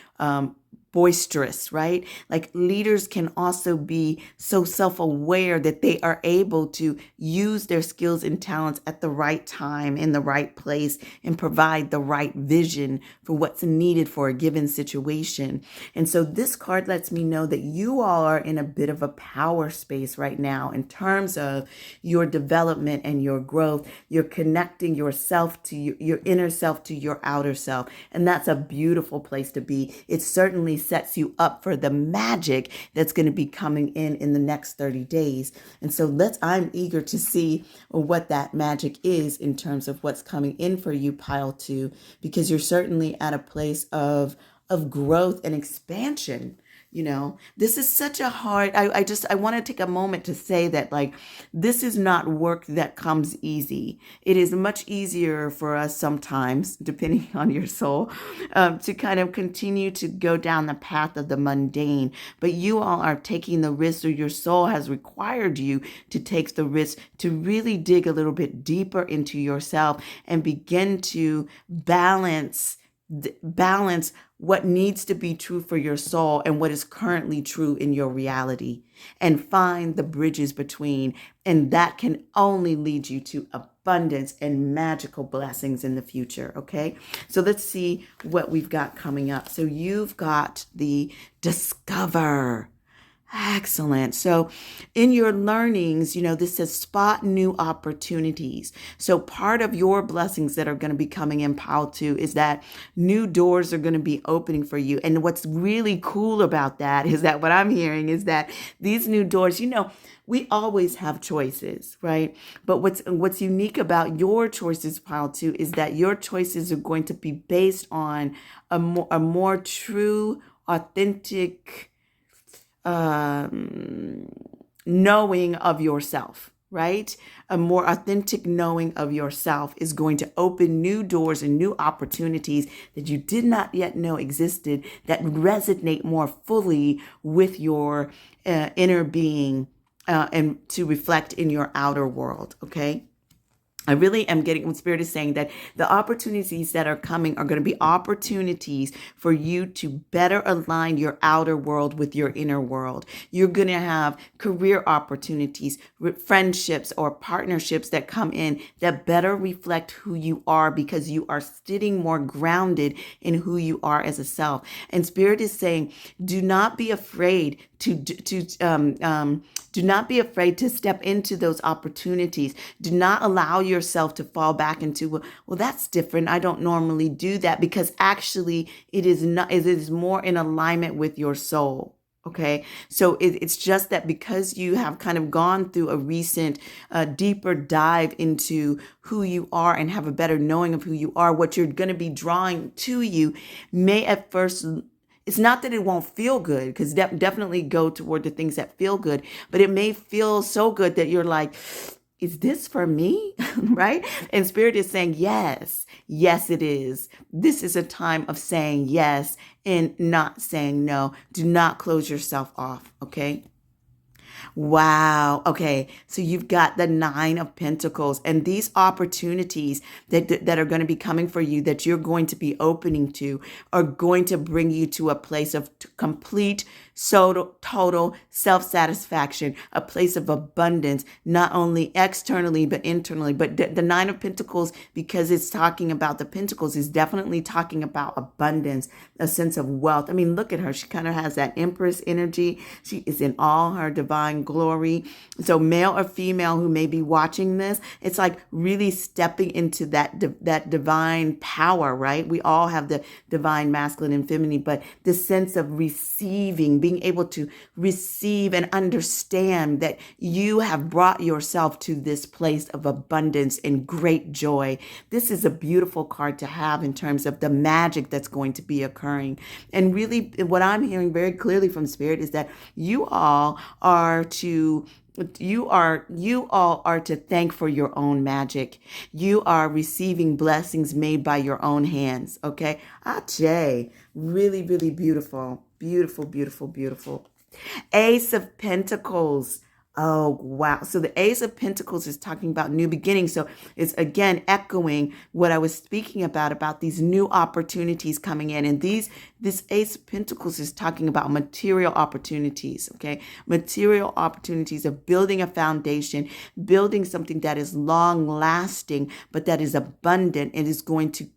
boisterous, right? Like leaders can also be so self-aware that they are able to use their skills and talents at the right time, in the right place, and provide the right vision for what's needed for a given situation. And so this card lets me know that you all are in a bit of a power space right now in terms of your development and your growth. You're connecting yourself to your inner self to your outer self. And that's a beautiful place to be. It's certainly sets you up for the magic that's going to be coming in the next 30 days. And so I'm eager to see what that magic is in terms of what's coming in for you, pile 2, because you're certainly at a place of growth and expansion. This is such a hard, I want to take a moment to say that, like, this is not work that comes easy. It is much easier for us sometimes, depending on your soul, to kind of continue to go down the path of the mundane. But you all are taking the risk, or your soul has required you to take the risk to really dig a little bit deeper into yourself and begin to balance what needs to be true for your soul and what is currently true in your reality, and find the bridges between. And that can only lead you to abundance and magical blessings in the future. Okay. So let's see what we've got coming up. So you've got the discover. Excellent. So in your learnings, this says spot new opportunities. So part of your blessings that are going to be coming in pile 2 is that new doors are going to be opening for you. And what's really cool about that is that what I'm hearing is that these new doors, we always have choices, right? But what's unique about your choices, pile 2, is that your choices are going to be based on a more true, authentic knowing of yourself, right? A more authentic knowing of yourself is going to open new doors and new opportunities that you did not yet know existed, that resonate more fully with your inner being and to reflect in your outer world, okay? I really am getting what Spirit is saying, that the opportunities that are coming are going to be opportunities for you to better align your outer world with your inner world. You're going to have career opportunities, friendships or partnerships that come in that better reflect who you are, because you are sitting more grounded in who you are as a self. And Spirit is saying, do not be afraid to step into those opportunities. Do not allow yourself to fall back into, well, that's different. I don't normally do that, because actually it is more in alignment with your soul. Okay. So it's just that because you have kind of gone through a recent deeper dive into who you are and have a better knowing of who you are, what you're going to be drawing to you may at first, it's not that it won't feel good, because definitely go toward the things that feel good, but it may feel so good that you're like, is this for me? Right? And Spirit is saying, yes, it is. This is a time of saying yes and not saying no. Do not close yourself off. Okay. Wow. Okay. So you've got the 9 of Pentacles, and these opportunities that are going to be coming for you, that you're going to be opening to, are going to bring you to a place of complete, total self-satisfaction, a place of abundance, not only externally, but internally. But the 9 of Pentacles, because it's talking about the Pentacles, is definitely talking about abundance, a sense of wealth. I mean, look at her. She kind of has that Empress energy. She is in all her divine glory. So male or female who may be watching this, it's like really stepping into that divine power, right? We all have the divine masculine and feminine, but the sense of receiving, being able to receive and understand that you have brought yourself to this place of abundance and great joy. This is a beautiful card to have in terms of the magic that's going to be occurring. And really what I'm hearing very clearly from Spirit is that you all are to thank for your own magic. You are receiving blessings made by your own hands. Okay. Ajay, really, really beautiful. Beautiful, beautiful, beautiful. Ace of Pentacles. Oh, wow. So the Ace of Pentacles is talking about new beginnings. So it's again echoing what I was speaking about these new opportunities coming in. And this Ace of Pentacles is talking about material opportunities, okay? Material opportunities of building a foundation, building something that is long lasting, but that is abundant and is going to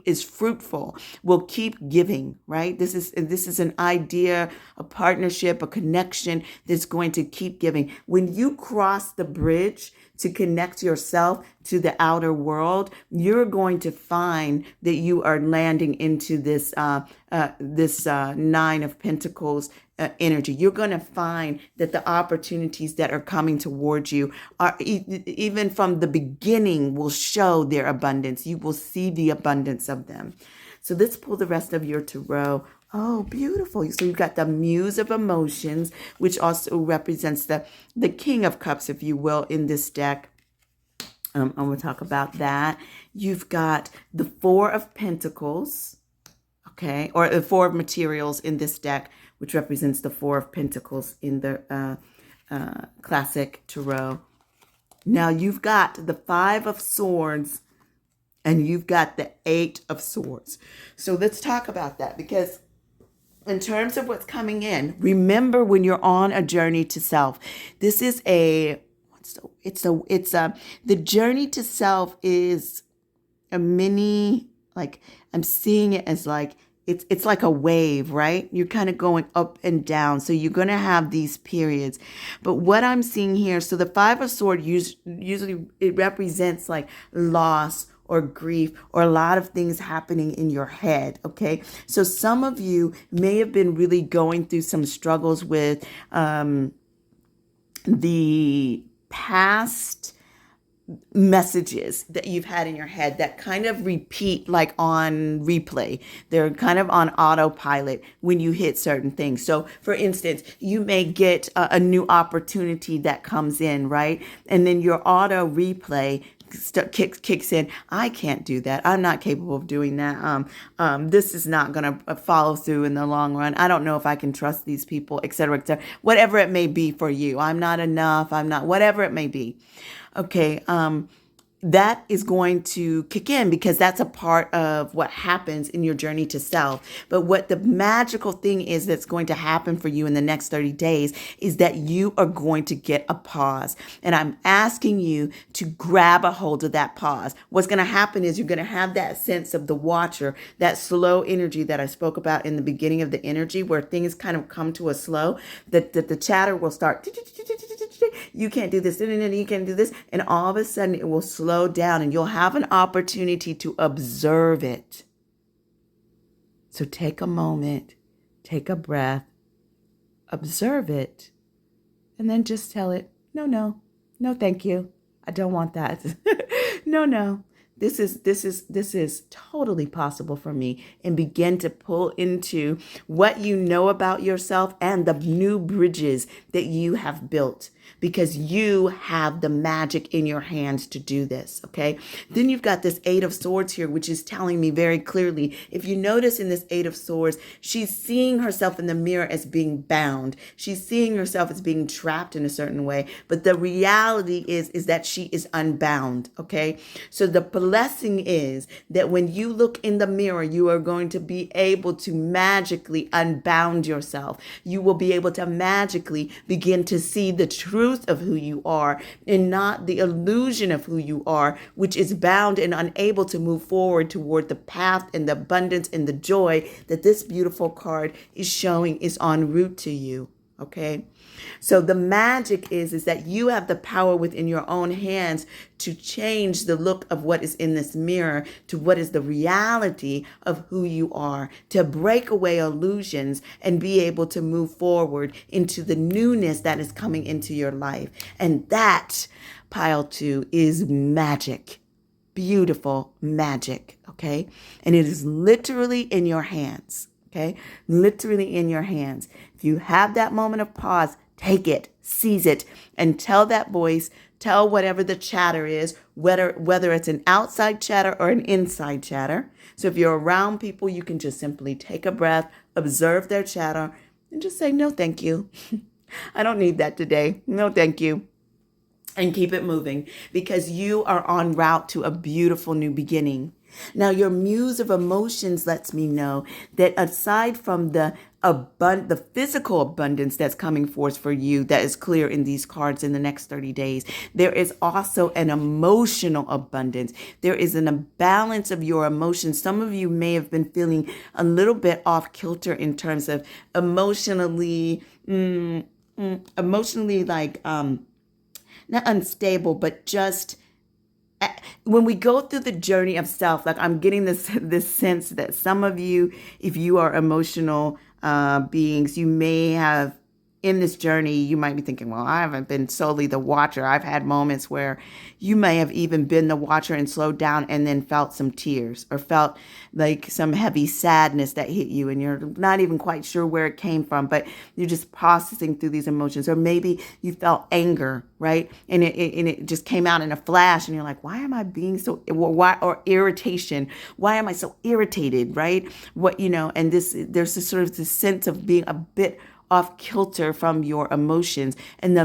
is fruitful, will keep giving, right? This is an idea, a partnership, a connection that's going to keep giving. when you cross the bridge to connect yourself to the outer world, you're going to find that you are landing into this Nine of Pentacles energy. You're going to find that the opportunities that are coming towards you are even from the beginning will show their abundance. You will see the abundance of them. So let's pull the rest of your tarot. Oh, beautiful. So you've got the Muse of Emotions, which also represents the King of Cups, if you will, in this deck. I'm going to talk about that. You've got the Four of Pentacles, okay, or the Four of Materials in this deck, which represents the Four of Pentacles in the classic tarot. Now you've got the Five of Swords, and you've got the Eight of Swords. So let's talk about that, because in terms of what's coming in, remember when you're on a journey to self, this is the journey to self is a mini, like I'm seeing it as like, it's like a wave, right? You're kind of going up and down. So you're going to have these periods. But what I'm seeing here, so the Five of Swords usually it represents like loss or grief or a lot of things happening in your head, okay? So some of you may have been really going through some struggles with the past messages that you've had in your head that kind of repeat like on replay. They're kind of on autopilot when you hit certain things. So for instance, you may get a new opportunity that comes in, right? And then your auto replay kicks in. I can't do that. I'm not capable of doing that. This is not going to follow through in the long run. I don't know if I can trust these people, et cetera, et cetera. Whatever it may be for you. I'm not enough. I'm not, whatever it may be. Okay. That is going to kick in because that's a part of what happens in your journey to self. But what the magical thing is that's going to happen for you in the next 30 days is that you are going to get a pause. And I'm asking you to grab a hold of that pause. What's going to happen is you're going to have that sense of the watcher, that slow energy that I spoke about in the beginning of the energy where things kind of come to a slow, that the chatter will start. You can't do this, you can't do this. And all of a sudden it will slow down and you'll have an opportunity to observe it. So take a moment, take a breath, observe it, and then just tell it, no, thank you. I don't want that. No. This is totally possible for me, and begin to pull into what you know about yourself and the new bridges that you have built, because you have the magic in your hands to do this. Okay. Then you've got this Eight of Swords here, which is telling me very clearly, if you notice in this Eight of Swords, she's seeing herself in the mirror as being bound. She's seeing herself as being trapped in a certain way. But the reality is that she is unbound. Okay. So the blessing is that when you look in the mirror, you are going to be able to magically unbound yourself. You will be able to magically begin to see the truth of who you are and not the illusion of who you are, which is bound and unable to move forward toward the path and the abundance and the joy that this beautiful card is showing is en route to you. Okay. So the magic is that you have the power within your own hands to change the look of what is in this mirror to what is the reality of who you are, to break away illusions and be able to move forward into the newness that is coming into your life. And that, pile 2, is magic. Beautiful magic. Okay. And it is literally in your hands. Okay. Literally in your hands. If you have that moment of pause, take it, seize it, and tell that voice, tell whatever the chatter is, whether it's an outside chatter or an inside chatter. So if you're around people, you can just simply take a breath, observe their chatter, and just say, no, thank you. I don't need that today. No, thank you. And keep it moving, because you are en route to a beautiful new beginning. Now, your Muse of Emotions lets me know that aside from the physical abundance that's coming forth for you, that is clear in these cards in the next 30 days, there is also an emotional abundance. There is an imbalance of your emotions. Some of you may have been feeling a little bit off kilter in terms of emotionally emotionally like not unstable, but just when we go through the journey of self, like I'm getting this sense that some of you, if you are emotional beings, you may have in this journey, you might be thinking, well, I haven't been solely the watcher. I've had moments where you may have even been the watcher and slowed down and then felt some tears or felt like some heavy sadness that hit you and you're not even quite sure where it came from, but you're just processing through these emotions. Or maybe you felt anger, right? And it just came out in a flash and you're like, why am I being so, why, or irritation. Why am I so irritated, right? And there's this sort of this sense of being a bit off kilter from your emotions. And the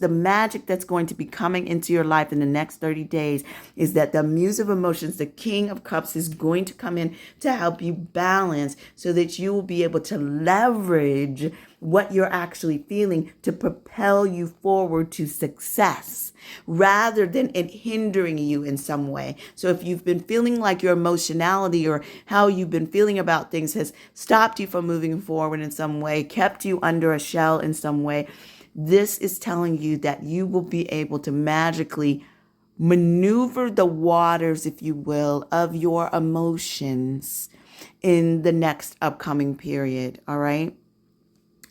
magic that's going to be coming into your life in the next 30 days is that the muse of emotions, the king of cups, is going to come in to help you balance so that you will be able to leverage what you're actually feeling to propel you forward to success rather than it hindering you in some way. So if you've been feeling like your emotionality or how you've been feeling about things has stopped you from moving forward in some way, kept you under a shell in some way, this is telling you that you will be able to magically maneuver the waters, if you will, of your emotions in the next upcoming period. All right.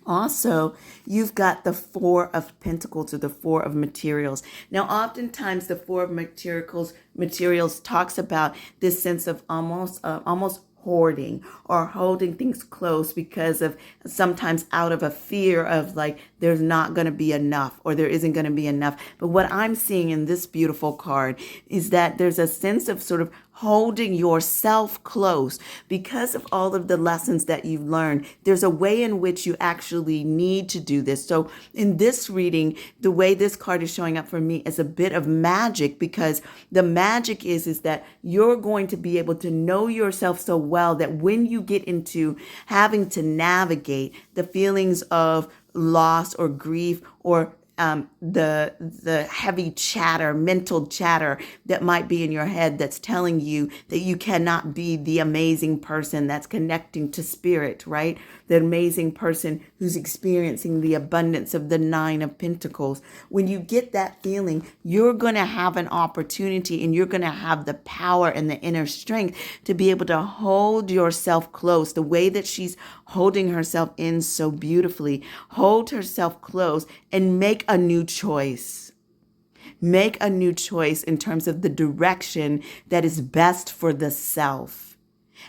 Also, you've got the Four of Pentacles or the Four of Materials. Now, oftentimes the Four of Materials talks about this sense of almost hoarding or holding things close because of sometimes out of a fear of like there's not going to be enough or there isn't going to be enough. But what I'm seeing in this beautiful card is that there's a sense of sort of holding yourself close because of all of the lessons that you've learned. There's a way in which you actually need to do this. So in this reading, the way this card is showing up for me is a bit of magic, because the magic is that you're going to be able to know yourself so well that when you get into having to navigate the feelings of loss or grief or the heavy chatter, mental chatter that might be in your head that's telling you that you cannot be the amazing person that's connecting to spirit, right? The amazing person who's experiencing the abundance of the Nine of Pentacles. When you get that feeling, you're going to have an opportunity and you're going to have the power and the inner strength to be able to hold yourself close the way that she's holding herself in so beautifully. Hold herself close and make a new choice. Make a new choice in terms of the direction that is best for the self.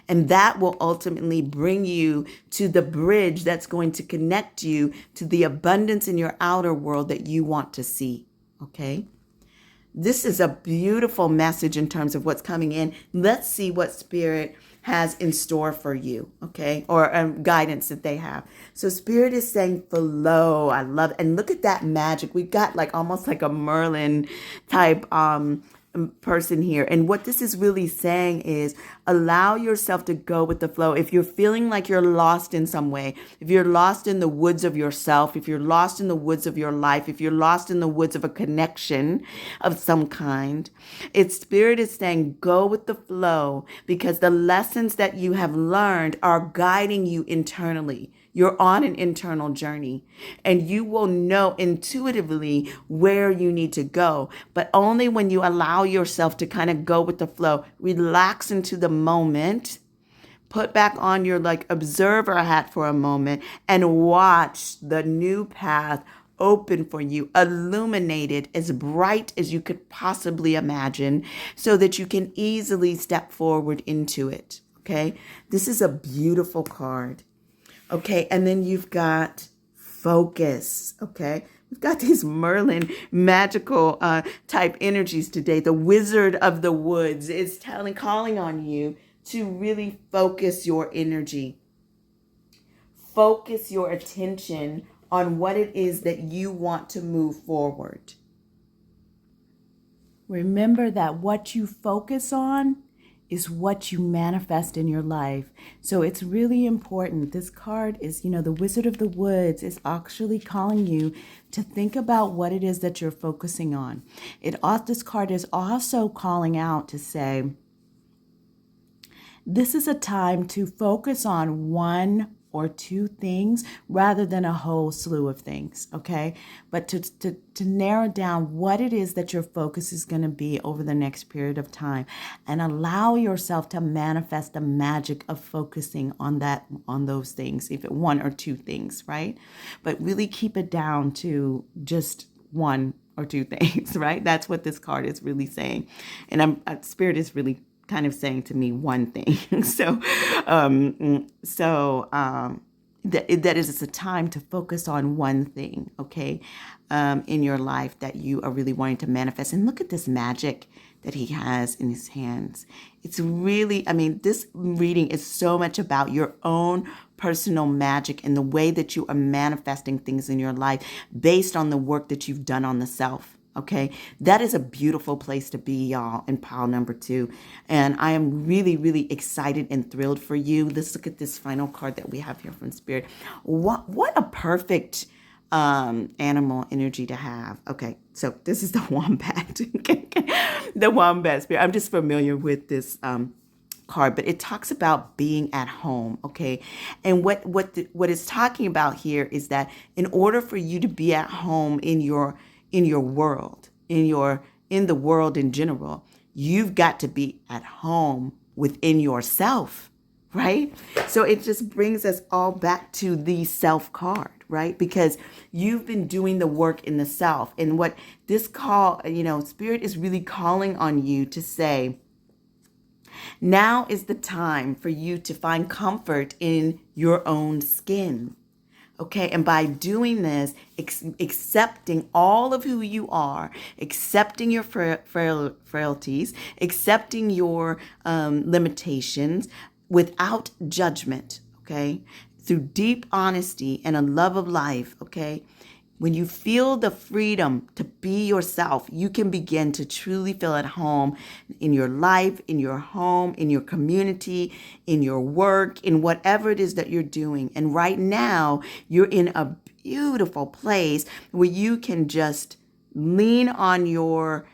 And that will ultimately bring you to the bridge that's going to connect you to the abundance in your outer world that you want to see. Okay? This is a beautiful message in terms of what's coming in. Let's see what Spirit has in store for you, okay? Or guidance that they have. So Spirit is saying flow. I love it. And look at that magic. We've got like almost like a Merlin type person here. And what this is really saying is allow yourself to go with the flow. If you're feeling like you're lost in some way, if you're lost in the woods of yourself, if you're lost in the woods of your life, if you're lost in the woods of a connection of some kind, Spirit is saying go with the flow, because the lessons that you have learned are guiding you internally. You're on an internal journey and you will know intuitively where you need to go, but only when you allow yourself to kind of go with the flow, relax into the moment, put back on your like observer hat for a moment and watch the new path open for you, illuminated as bright as you could possibly imagine so that you can easily step forward into it. Okay. This is a beautiful card. Okay, and then you've got focus, okay? We've got these Merlin magical type energies today. The Wizard of the Woods is calling on you to really focus your energy. Focus your attention on what it is that you want to move forward. Remember that what you focus on is what you manifest in your life. So it's really important. This card is, the Wizard of the Woods is actually calling you to think about what it is that you're focusing on. This card is also calling out to say, this is a time to focus on one or two things rather than a whole slew of things, okay? But to narrow down what it is that your focus is going to be over the next period of time, and allow yourself to manifest the magic of focusing on those things, if it one or two things, right? But really keep it down to just one or two things, right? That's what this card is really saying. And Spirit is really kind of saying to me one thing. That is, it's a time to focus on one thing, okay, in your life that you are really wanting to manifest. And look at this magic that he has in his hands. It's really, I mean, this reading is so much about your own personal magic and the way that you are manifesting things in your life based on the work that you've done on the self. Okay, that is a beautiful place to be, y'all, in pile number 2. And I am really, really excited and thrilled for you. Let's look at this final card that we have here from Spirit. What a perfect animal energy to have. Okay, so this is the wombat. The wombat Spirit. I'm just familiar with this card, but it talks about being at home, okay? And what it's talking about here is that in order for you to be at home in your world, in the world in general, you've got to be at home within yourself, right? So it just brings us all back to the self card, right? Because you've been doing the work in the self. And what this call, Spirit is really calling on you to say, now is the time for you to find comfort in your own skin. Okay, and by doing this, accepting all of who you are, accepting your frailties, accepting your limitations without judgment, okay, through deep honesty and a love of life, okay. When you feel the freedom to be yourself, you can begin to truly feel at home in your life, in your home, in your community, in your work, in whatever it is that you're doing. And right now, you're in a beautiful place where you can just lean on your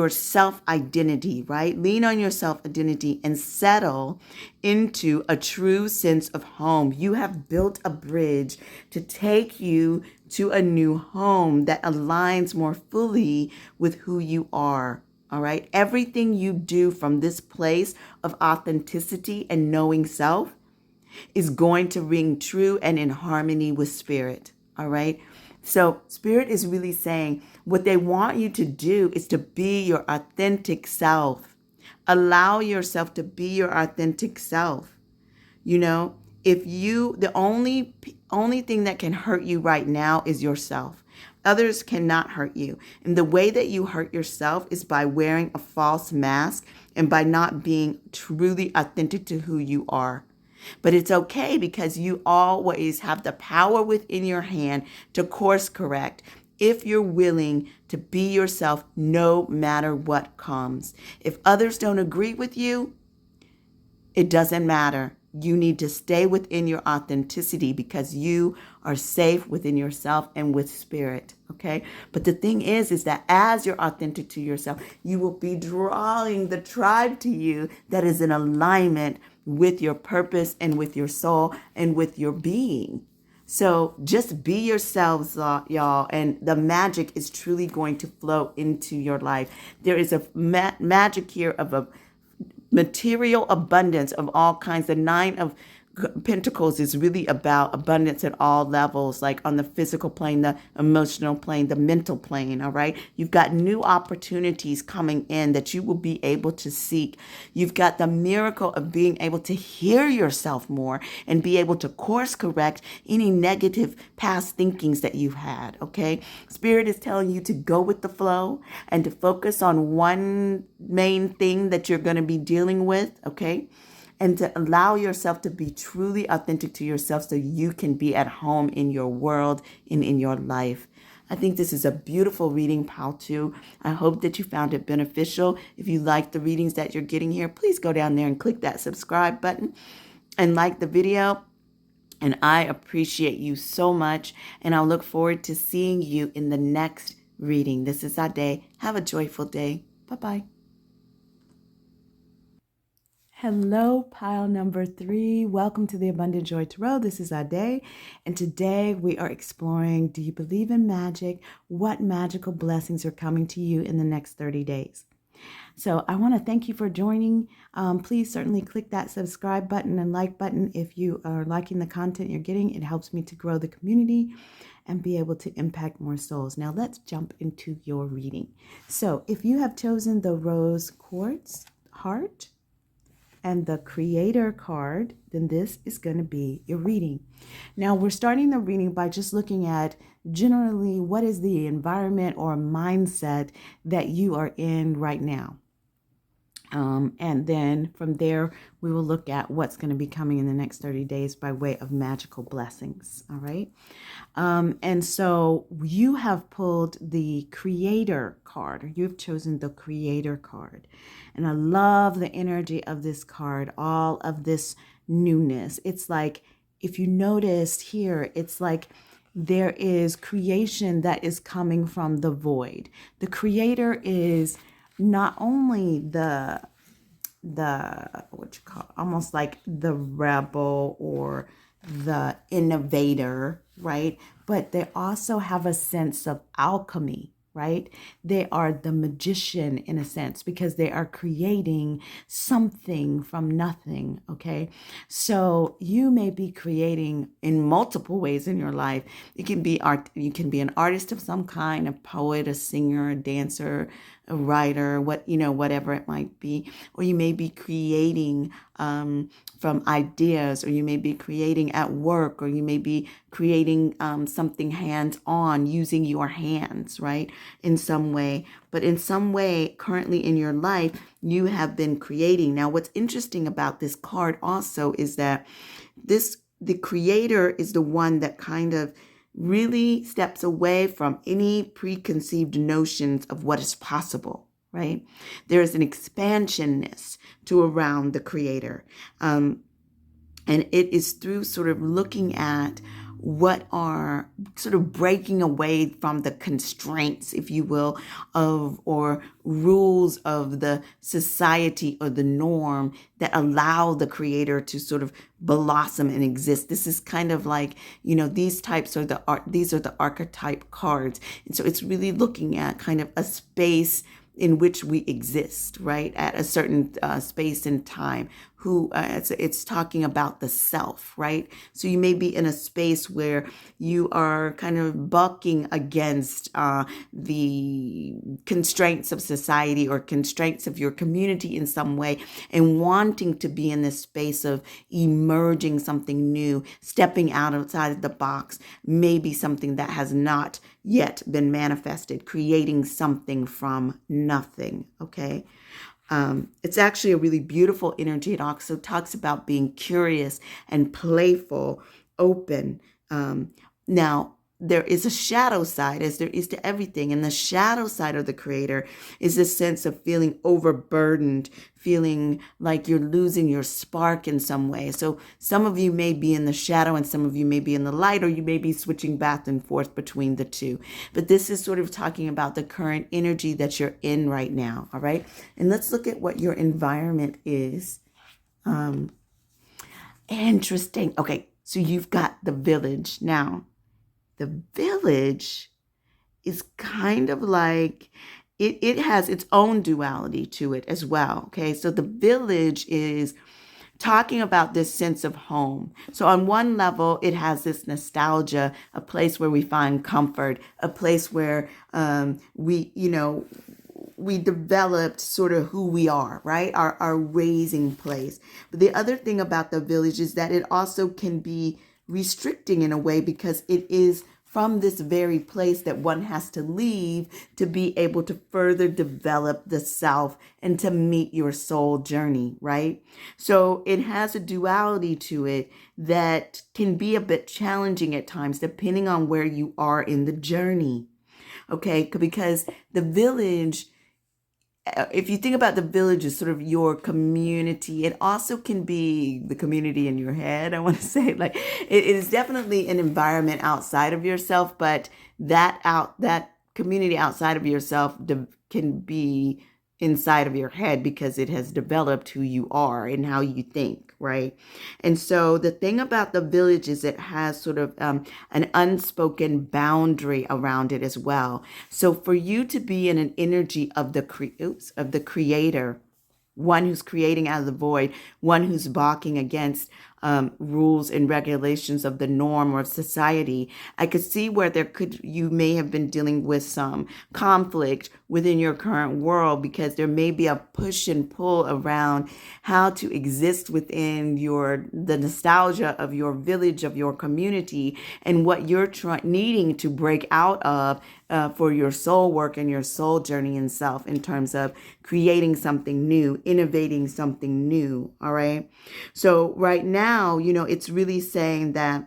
self-identity, right? Lean on your self-identity and settle into a true sense of home. You have built a bridge to take you to a new home that aligns more fully with who you are. All right. Everything you do from this place of authenticity and knowing self is going to ring true and in harmony with Spirit. All right. So Spirit is really saying what they want you to do is to be your authentic self. Allow yourself to be your authentic self. The only thing that can hurt you right now is yourself. Others cannot hurt you. And the way that you hurt yourself is by wearing a false mask and by not being truly authentic to who you are. But it's okay because you always have the power within your hand to course correct if you're willing to be yourself no matter what comes. If others don't agree with you, it doesn't matter. You need to stay within your authenticity because you are safe within yourself and with Spirit, okay? But the thing is that as you're authentic to yourself, you will be drawing the tribe to you that is in alignment with your purpose and with your soul and with your being. So just be yourselves, y'all, and the magic is truly going to flow into your life. There is a magic here of a material abundance of all kinds. The 9 of Pentacles is really about abundance at all levels, like on the physical plane, the emotional plane, the mental plane, all right? You've got new opportunities coming in that you will be able to seek. You've got the miracle of being able to hear yourself more and be able to course correct any negative past thinkings that you've had, okay? Spirit is telling you to go with the flow and to focus on one main thing that you're going to be dealing with, okay? And to allow yourself to be truly authentic to yourself so you can be at home in your world and in your life. I think this is a beautiful reading, Pile 2. I hope that you found it beneficial. If you like the readings that you're getting here, please go down there and click that subscribe button and like the video. And I appreciate you so much. And I'll look forward to seeing you in the next reading. This is Ade. Have a joyful day. Bye-bye. Hello, pile number 3. Welcome to the Abundant Joy Tarot. This is Ade, and today we are exploring, do you believe in magic? What magical blessings are coming to you in the next 30 days? So I want to thank you for joining. Please certainly click that subscribe button and like button if you are liking the content you're getting. It helps me to grow the community and be able to impact more souls. Now let's jump into your reading. So if you have chosen the Rose Quartz Heart and the Creator card, then this is going to be your reading. Now, we're starting the reading by just looking at generally what is the environment or mindset that you are in right now. And then from there, we will look at what's going to be coming in the next 30 days by way of magical blessings. All right. And so you have pulled the Creator card, or you've chosen the Creator card. And I love the energy of this card, all of this newness. It's like, if you noticed here, it's like there is creation that is coming from the void. The Creator is not only the what you call, almost like the rebel or the innovator, right? But they also have a sense of alchemy, right? They are the magician in a sense because they are creating something from nothing, okay? So you may be creating in multiple ways in your life. It can be art, you can be an artist of some kind, a poet, a singer, a dancer, a writer, whatever it might be, or you may be creating from ideas, or you may be creating at work, or you may be creating something hands-on using your hands, right? In some way, but in some way currently in your life, you have been creating. Now, what's interesting about this card also is that the Creator is the one that kind of really steps away from any preconceived notions of what is possible, right? There is an expansionness to around the Creator. And it is through sort of looking at what are sort of breaking away from the constraints, if you will, or rules of the society or the norm that allow the Creator to sort of blossom and exist. This is kind of like, these are the archetype cards. And so it's really looking at kind of a space in which we exist, right? At a certain space and time. It's talking about the self, right? So you may be in a space where you are kind of bucking against the constraints of society or constraints of your community in some way, and wanting to be in this space of emerging something new, stepping outside of the box, maybe something that has not yet been manifested, creating something from nothing, okay? It's actually a really beautiful energy. It also talks about being curious and playful, open. Now, there is a shadow side, as there is to everything. And the shadow side of the Creator is this sense of feeling overburdened, feeling like you're losing your spark in some way. So some of you may be in the shadow and some of you may be in the light, or you may be switching back and forth between the two. But this is sort of talking about the current energy that you're in right now. All right. And let's look at what your environment is. Interesting. Okay. So you've got the village now. The village is kind of like, it has its own duality to it as well. Okay, so the village is talking about this sense of home. So on one level, it has this nostalgia, a place where we find comfort, a place where we developed sort of who we are, right? Our raising place. But the other thing about the village is that it also can be restricting in a way, because it is from this very place that one has to leave to be able to further develop the self and to meet your soul journey, right? So it has a duality to it that can be a bit challenging at times, depending on where you are in the journey, okay? Because the village, if you think about the village as sort of your community, it also can be the community in your head. I want to say, like, it is definitely an environment outside of yourself, but that community outside of yourself can be inside of your head because it has developed who you are and how you think, right? And so the thing about the village is it has sort of an unspoken boundary around it as well. So for you to be in an energy of the creator, one who's creating out of the void, one who's balking against rules and regulations of the norm or of society. I could see where you may have been dealing with some conflict within your current world because there may be a push and pull around how to exist within the nostalgia of your village, of your community, and what you're needing to break out of for your soul work and your soul journey and self in terms of creating something new, innovating something new. All right. So right now, it's really saying that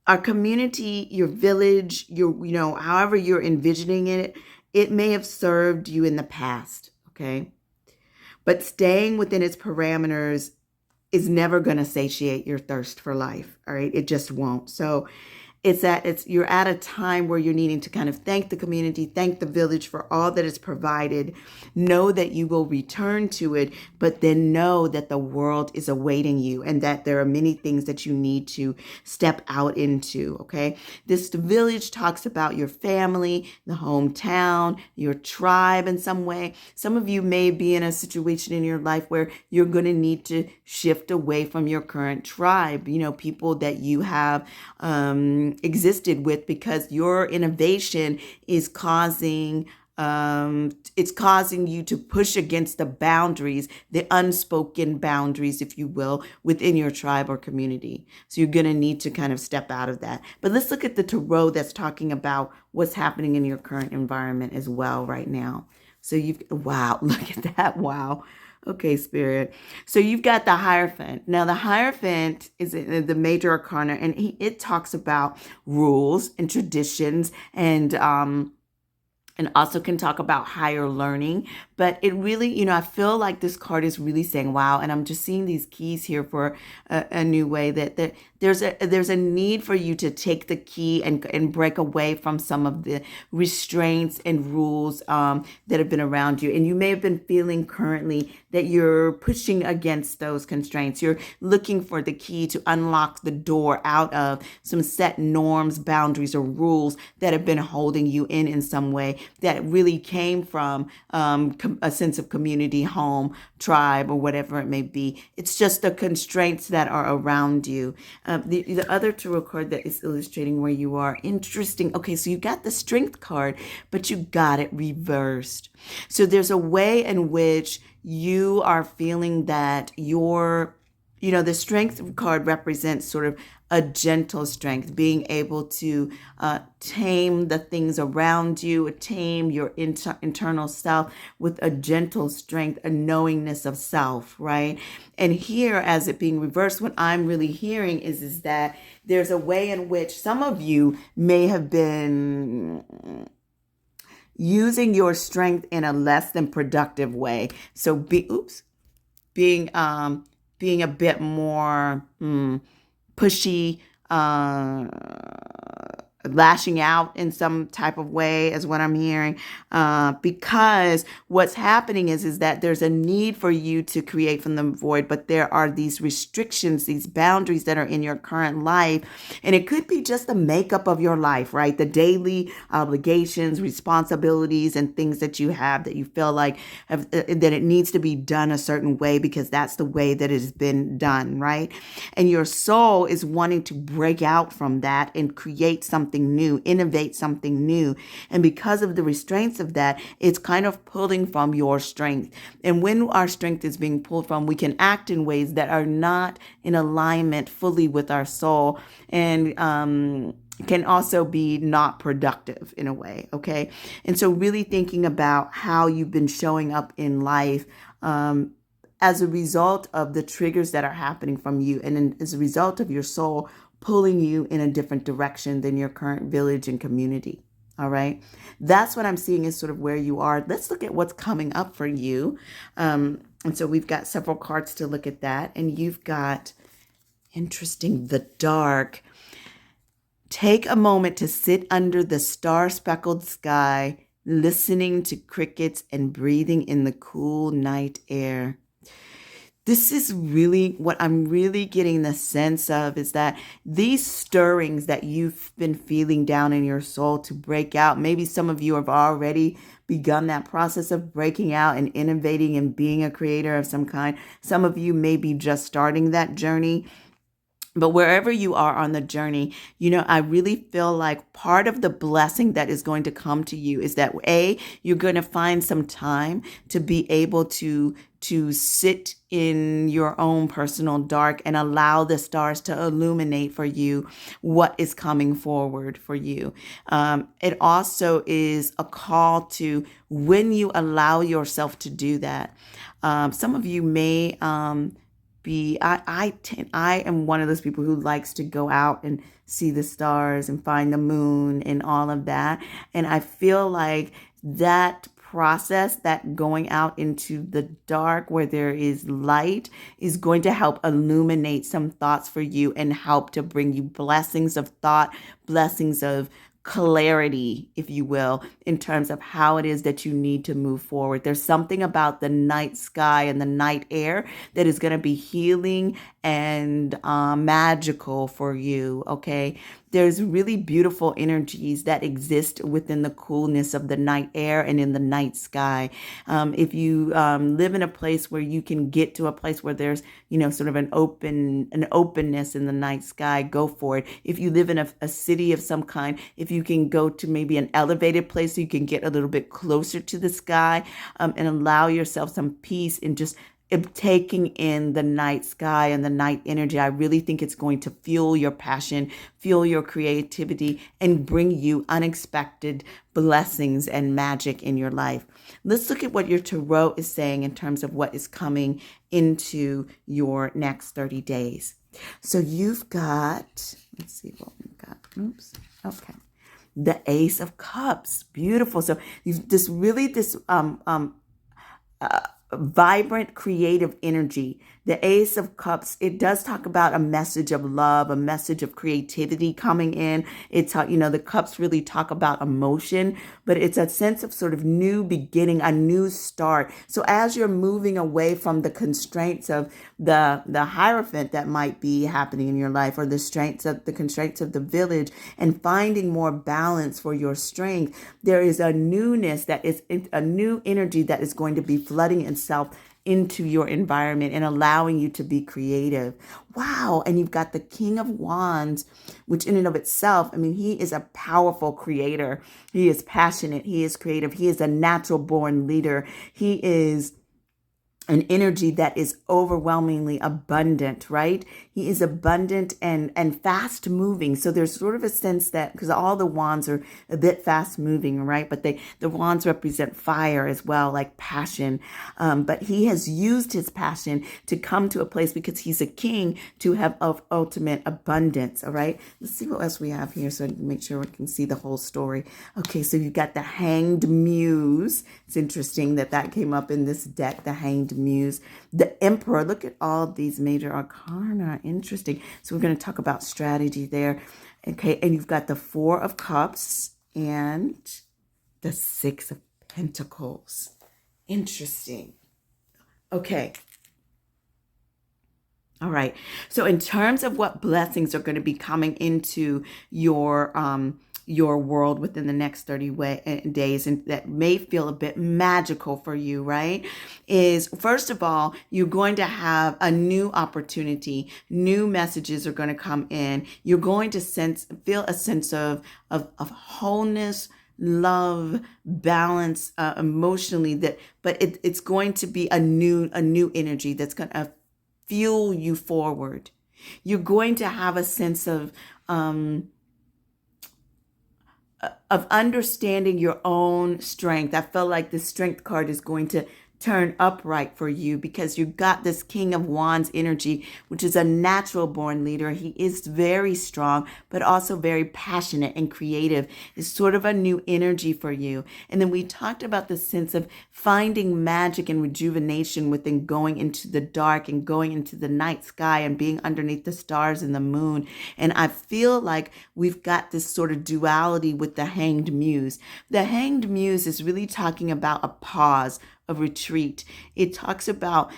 our community, your village, however you're envisioning it, it may have served you in the past. Okay. But staying within its parameters is never going to satiate your thirst for life. All right. It just won't. So you're at a time where you're needing to kind of thank the community, thank the village for all that is provided. Know that you will return to it, but then know that the world is awaiting you and that there are many things that you need to step out into. Okay. This village talks about your family, the hometown, your tribe in some way. Some of you may be in a situation in your life where you're going to need to shift away from your current tribe, people that you have, existed with, because your innovation is causing you to push against the boundaries, the unspoken boundaries, if you will, within your tribe or community. So you're going to need to kind of step out of that. But let's look at the tarot that's talking about what's happening in your current environment as well right now. So wow, look at that. Wow. Okay, Spirit. So you've got the Hierophant. Now, the Hierophant is the major arcana, and it talks about rules and traditions and also can talk about higher learning. But it really, I feel like this card is really saying, wow. And I'm just seeing these keys here for a new way that there's a need for you to take the key and break away from some of the restraints and rules that have been around you. And you may have been feeling currently that you're pushing against those constraints. You're looking for the key to unlock the door out of some set norms, boundaries, or rules that have been holding you in some way that really came from a sense of community, home, tribe, or whatever it may be. It's just the constraints that are around you. The other tarot card that is illustrating where you are, interesting. Okay, so you got the Strength card, but you got it reversed. So there's a way in which you are feeling that the Strength card represents sort of a gentle strength, being able to tame the things around you, tame your internal self with a gentle strength, a knowingness of self, right? And here, as it being reversed, what I'm really hearing is that there's a way in which some of you may have been using your strength in a less than productive way. So being a bit more pushy, lashing out in some type of way is what I'm hearing, because what's happening is that there's a need for you to create from the void, but there are these restrictions, these boundaries that are in your current life, and it could be just the makeup of your life, right? The daily obligations, responsibilities, and things that you have that you feel like that it needs to be done a certain way because that's the way that it has been done, right? And your soul is wanting to break out from that and create something new, innovate something new. And because of the restraints of that, it's kind of pulling from your strength. And when our strength is being pulled from, we can act in ways that are not in alignment fully with our soul and can also be not productive in a way. Okay. And so really thinking about how you've been showing up in life, as a result of the triggers that are happening from you and as a result of your soul pulling you in a different direction than your current village and community. All right. That's what I'm seeing is sort of where you are. Let's look at what's coming up for you. And so we've got several cards to look at that. And you've got, interesting, the Dark. Take a moment to sit under the star-speckled sky, listening to crickets and breathing in the cool night air. This is really what I'm really getting the sense of, is that these stirrings that you've been feeling down in your soul to break out, maybe some of you have already begun that process of breaking out and innovating and being a creator of some kind. Some of you may be just starting that journey. But wherever you are on the journey, I really feel like part of the blessing that is going to come to you is that you're going to find some time to be able to sit in your own personal dark and allow the stars to illuminate for you what is coming forward for you. It also is a call to, when you allow yourself to do that. Some of you may I am one of those people who likes to go out and see the stars and find the moon and all of that. And I feel like that process, that going out into the dark where there is light, is going to help illuminate some thoughts for you and help to bring you blessings of thought, blessings of clarity, if you will, in terms of how it is that you need to move forward. There's something about the night sky and the night air that is going to be healing and magical for you, okay? There's really beautiful energies that exist within the coolness of the night air and in the night sky. If you live in a place where you can get to a place where there's, sort of an openness in the night sky, go for it. If you live in a city of some kind, if you can go to maybe an elevated place so you can get a little bit closer to the sky, and allow yourself some peace and just taking in the night sky and the night energy. I really think it's going to fuel your passion, fuel your creativity, and bring you unexpected blessings and magic in your life. Let's look at what your tarot is saying in terms of what is coming into your next 30 days. So you've got, let's see what we've got. Oops. Okay. The Ace of Cups. Beautiful. So you've this vibrant creative energy. The Ace of Cups, it does talk about a message of love, a message of creativity coming in. It's the cups really talk about emotion, but it's a sense of sort of new beginning, a new start. So as you're moving away from the constraints of the Hierophant that might be happening in your life, or the constraints of the village, and finding more balance for your strength, there is a newness, that is a new energy that is going to be flooding itself into your environment and allowing you to be creative. Wow. And you've got the King of Wands, which in and of itself, he is a powerful creator. He is passionate. He is creative. He is a natural born leader. He is an energy that is overwhelmingly abundant, right? He is abundant and fast moving. So there's sort of a sense that, because all the wands are a bit fast moving, right? But the wands represent fire as well, like passion. But he has used his passion to come to a place, because he's a king, to have of ultimate abundance. All right. Let's see what else we have here, so I can make sure we can see the whole story. Okay. So you've got the Hanged Muse. It's interesting that came up in this deck, the Hanged Muse. The Emperor. Look at all these major arcana. Interesting. So we're going to talk about strategy there. Okay. And you've got the Four of Cups and the Six of Pentacles. Interesting. Okay. All right. So in terms of what blessings are going to be coming into your world within the next 30 days, and that may feel a bit magical for you, right? Is, first of all, you're going to have a new opportunity. New messages are going to come in. You're going to feel a sense of wholeness, love, balance, emotionally, but it's going to be a new energy that's going to fuel you forward. You're going to have a sense of understanding your own strength. I feel like the Strength card is going to turn upright for you, because you got this King of Wands energy, which is a natural born leader. He is very strong, but also very passionate and creative. It's sort of a new energy for you. And then we talked about the sense of finding magic and rejuvenation within going into the dark and going into the night sky and being underneath the stars and the moon. And I feel like we've got this sort of duality with the Hanged Muse. The Hanged Muse is really talking about a pause, of retreat. It talks about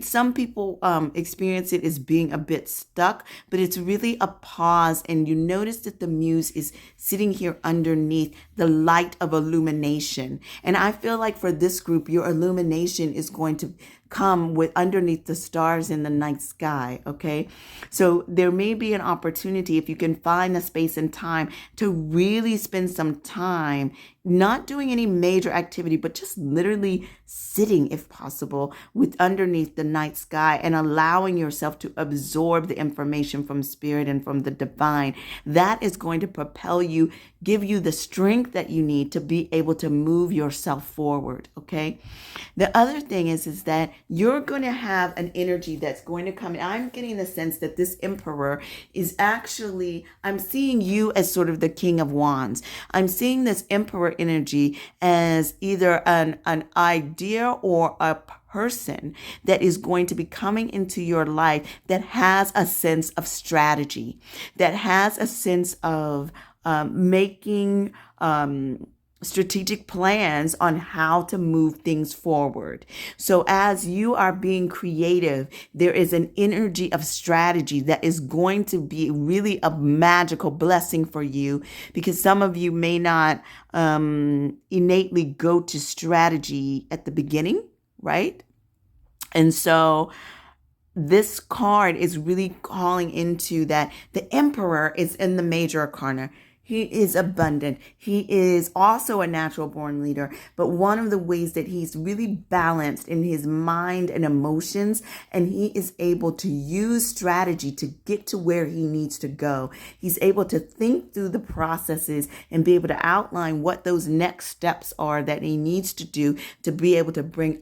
some people experience it as being a bit stuck, but it's really a pause. And you notice that the muse is sitting here underneath the light of illumination. And I feel like for this group, your illumination is going to come with underneath the stars in the night sky. Okay. So there may be an opportunity, if you can find the space and time, to really spend some time not doing any major activity, but just literally sitting, if possible, with underneath the night sky and allowing yourself to absorb the information from spirit and from the divine. That is going to propel you, give you the strength that you need to be able to move yourself forward. Okay. The other thing is that you're going to have an energy that's going to come in. I'm getting the sense that this emperor is actually, I'm seeing you as sort of the King of Wands. I'm seeing this emperor energy as either an idea or a person that is going to be coming into your life that has a sense of strategy, that has a sense of making strategic plans on how to move things forward. So as you are being creative, there is an energy of strategy that is going to be really a magical blessing for you, because some of you may not innately go to strategy at the beginning, right? And so this card is really calling into that. The Emperor is in the major arcana. He is abundant. He is also a natural born leader. But one of the ways that he's really balanced in his mind and emotions, and he is able to use strategy to get to where he needs to go. He's able to think through the processes and be able to outline what those next steps are that he needs to do to be able to bring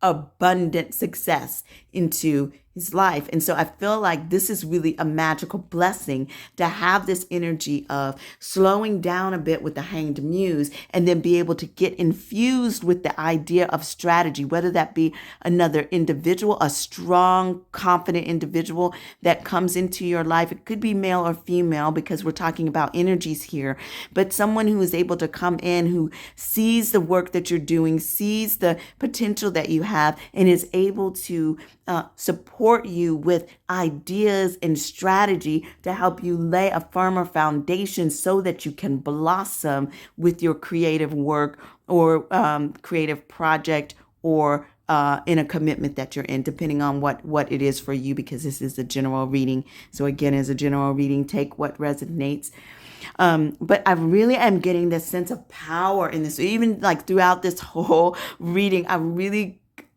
abundant success into his life. And so I feel like this is really a magical blessing to have this energy of slowing down a bit with the Hanged Muse and then be able to get infused with the idea of strategy, whether that be another individual, a strong, confident individual that comes into your life. It could be male or female, because we're talking about energies here, but someone who is able to come in, who sees the work that you're doing, sees the potential that you have, and is able to support you with ideas and strategy to help you lay a firmer foundation so that you can blossom with your creative work or creative project, or in a commitment that you're in, depending on what it is for you, because this is a general reading. So again, as a general reading, take what resonates. But I really am getting this sense of power in this. Even like throughout this whole reading,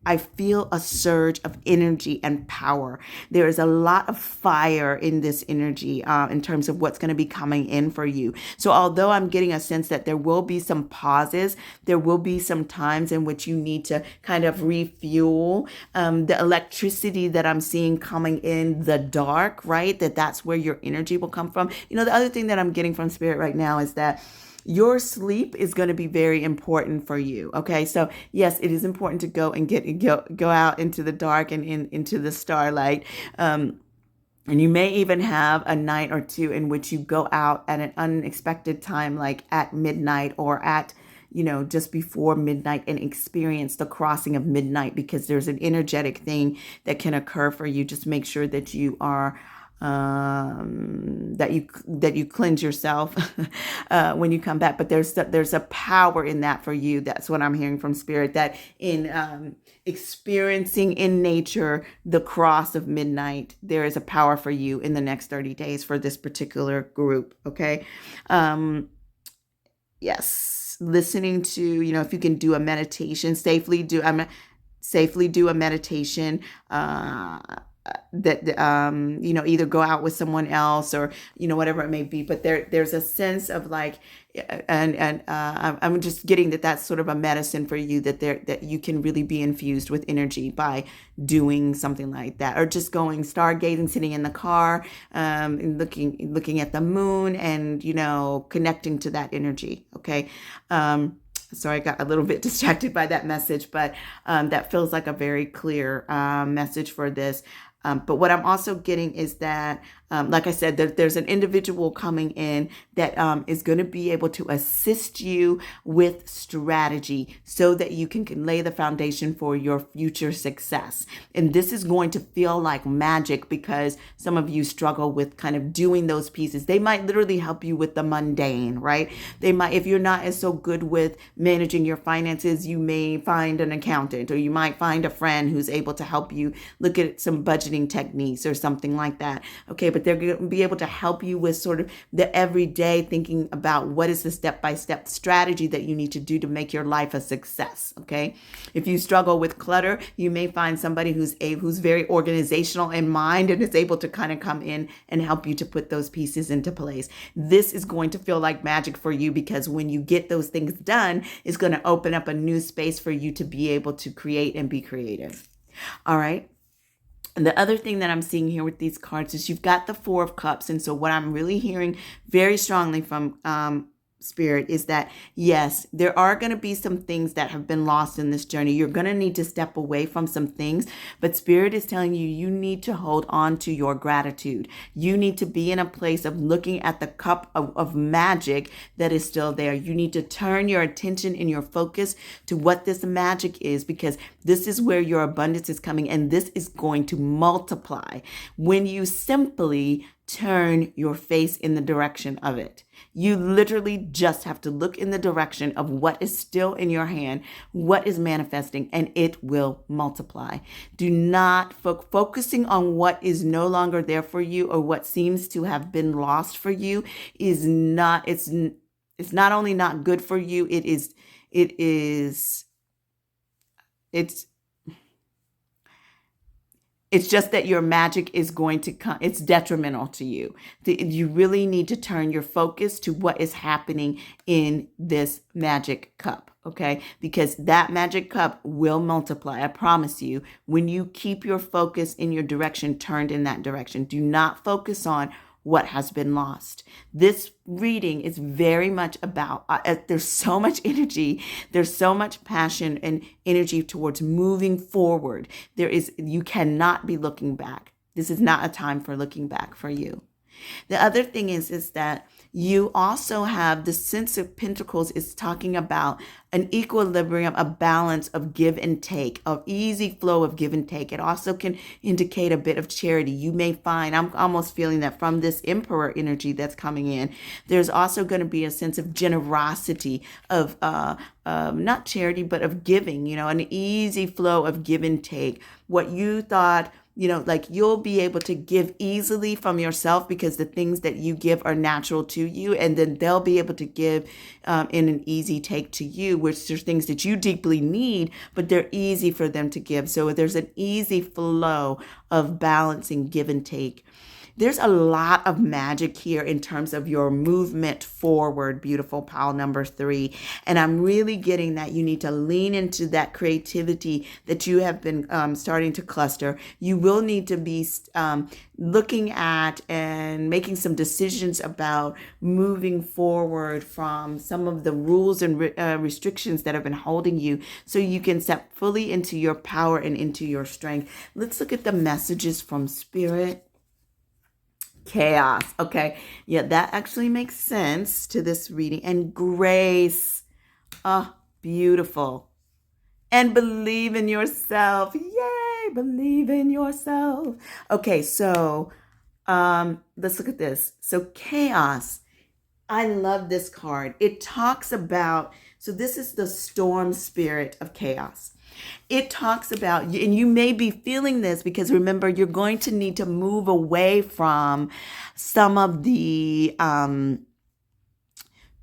I feel a surge of energy and power. There is a lot of fire in this energy in terms of what's going to be coming in for you. So although I'm getting a sense that there will be some pauses, there will be some times in which you need to kind of refuel the electricity that I'm seeing coming in the dark, right? That's where your energy will come from. You know, the other thing that I'm getting from Spirit right now is that your sleep is going to be very important for you. Okay. So yes, it is important to go out into the dark and into the starlight. And you may even have a night or two in which you go out at an unexpected time, like at midnight or at, just before midnight, and experience the crossing of midnight, because there's an energetic thing that can occur for you. Just make sure that you are that you cleanse yourself when you come back. But there's a power in that for you. That's what I'm hearing from Spirit, that in experiencing in nature the cross of midnight, there is a power for you in the next 30 days for this particular group. Okay. Yes. Listening to, if you can do a meditation, safely do a meditation, that either go out with someone else or whatever it may be, but there's a sense of like, and I'm just getting that that's sort of a medicine for you, that you can really be infused with energy by doing something like that, or just going stargazing, sitting in the car, and looking at the moon, and connecting to that energy. Okay. Sorry, I got a little bit distracted by that message, but that feels like a very clear message for this. But what I'm also getting is that, like I said, there's an individual coming in that is going to be able to assist you with strategy so that you can lay the foundation for your future success. And this is going to feel like magic because some of you struggle with kind of doing those pieces. They might literally help you with the mundane, right? They might, if you're not as so good with managing your finances, you may find an accountant, or you might find a friend who's able to help you look at some budgeting techniques or something like that. Okay, but they're going to be able to help you with sort of the everyday thinking about what is the step-by-step strategy that you need to do to make your life a success. Okay, if you struggle with clutter, you may find somebody who's very organizational in mind and is able to kind of come in and help you to put those pieces into place. This is going to feel like magic for you because when you get those things done, it's going to open up a new space for you to be able to create and be creative. All right. And the other thing that I'm seeing here with these cards is you've got the Four of Cups. And so what I'm really hearing very strongly from Spirit is that, yes, there are going to be some things that have been lost in this journey. You're going to need to step away from some things, but Spirit is telling you, you need to hold on to your gratitude. You need to be in a place of looking at the cup of magic that is still there. You need to turn your attention and your focus to what this magic is, because this is where your abundance is coming, and this is going to multiply when you simply turn your face in the direction of it. You literally just have to look in the direction of what is still in your hand, what is manifesting, and it will multiply. Do not focusing on what is no longer there for you or what seems to have been lost for you is not, it's not only not good for you, it's just that your magic is going to come. It's detrimental to you. You really need to turn your focus to what is happening in this magic cup, okay? Because that magic cup will multiply. I promise you, when you keep your focus in your direction, turned in that direction. Do not focus on what has been lost. This reading is very much about, there's so much energy, there's so much passion and energy towards moving forward. You cannot be looking back. This is not a time for looking back for you. The other thing is that you also have the Sense of Pentacles is talking about an equilibrium, a balance of give and take, of easy flow of give and take. It also can indicate a bit of charity. You may find, I'm almost feeling that from this Emperor energy that's coming in, there's also going to be a sense of generosity, of not charity, but of giving, an easy flow of give and take. What you thought, like you'll be able to give easily from yourself because the things that you give are natural to you. And then they'll be able to give in an easy take to you, which are things that you deeply need, but they're easy for them to give. So there's an easy flow of balancing give and take. There's a lot of magic here in terms of your movement forward, beautiful pile number 3. And I'm really getting that you need to lean into that creativity that you have been starting to cluster. You will need to be looking at and making some decisions about moving forward from some of the rules and restrictions that have been holding you so you can step fully into your power and into your strength. Let's look at the messages from Spirit. Chaos. Okay. Yeah, that actually makes sense to this reading. And grace. Oh, beautiful. And believe in yourself. Yay. Believe in yourself. Okay. So, let's look at this. So chaos. I love this card. It talks about, so this is the storm spirit of chaos. It talks about, and you may be feeling this because remember, you're going to need to move away from some of the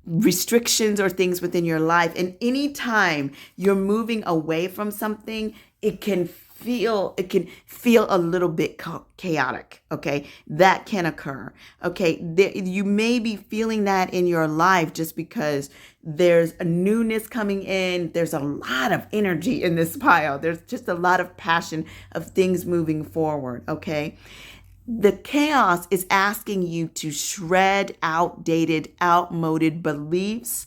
restrictions or things within your life. And anytime you're moving away from something, it can feel a little bit chaotic. Okay, that can occur. Okay, you may be feeling that in your life just because there's a newness coming in. There's a lot of energy in this pile. There's just a lot of passion of things moving forward. Okay, the chaos is asking you to shred outdated, outmoded beliefs,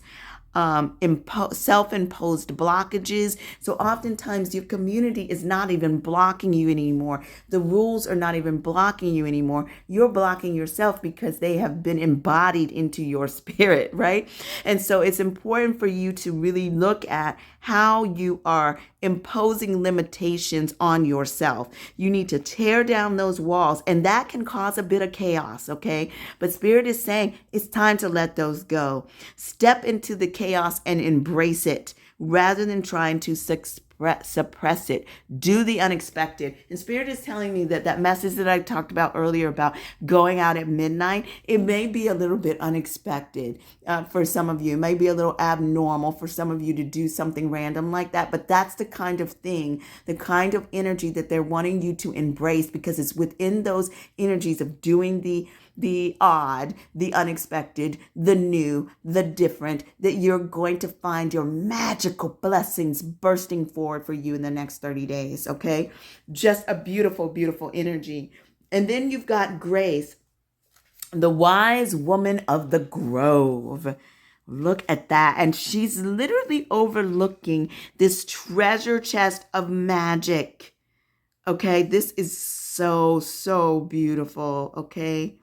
self-imposed blockages. So oftentimes your community is not even blocking you anymore. The rules are not even blocking you anymore. You're blocking yourself because they have been embodied into your spirit, right? And so it's important for you to really look at how you are imposing limitations on yourself. You need to tear down those walls, and that can cause a bit of chaos, okay? But Spirit is saying it's time to let those go. Step into the chaos and embrace it rather than trying to suppress it. Do the unexpected. And Spirit is telling me that that message that I talked about earlier about going out at midnight, it may be a little bit unexpected for some of you. It may be a little abnormal for some of you to do something random like that, but that's the kind of thing, the kind of energy that they're wanting you to embrace, because it's within those energies of doing the odd, the unexpected, the new, the different, that you're going to find your magical blessings bursting forward for you in the next 30 days, okay? Just a beautiful, beautiful energy. And then you've got Grace, the wise woman of the grove. Look at that. And she's literally overlooking this treasure chest of magic, okay? This is so, so beautiful, okay?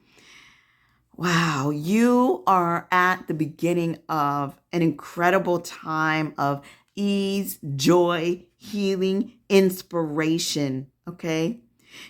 Wow, you are at the beginning of an incredible time of ease, joy, healing, inspiration, okay?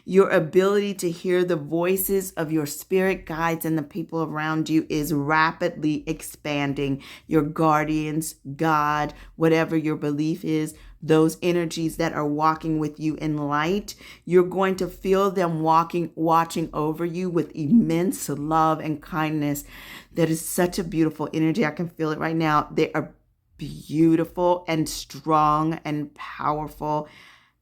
Your ability to hear the voices of your spirit guides and the people around you is rapidly expanding. Your guardians, God, whatever your belief is, those energies that are walking with you in light, you're going to feel them watching over you with immense love and kindness. That is such a beautiful energy. I can feel it right now. They are beautiful and strong and powerful.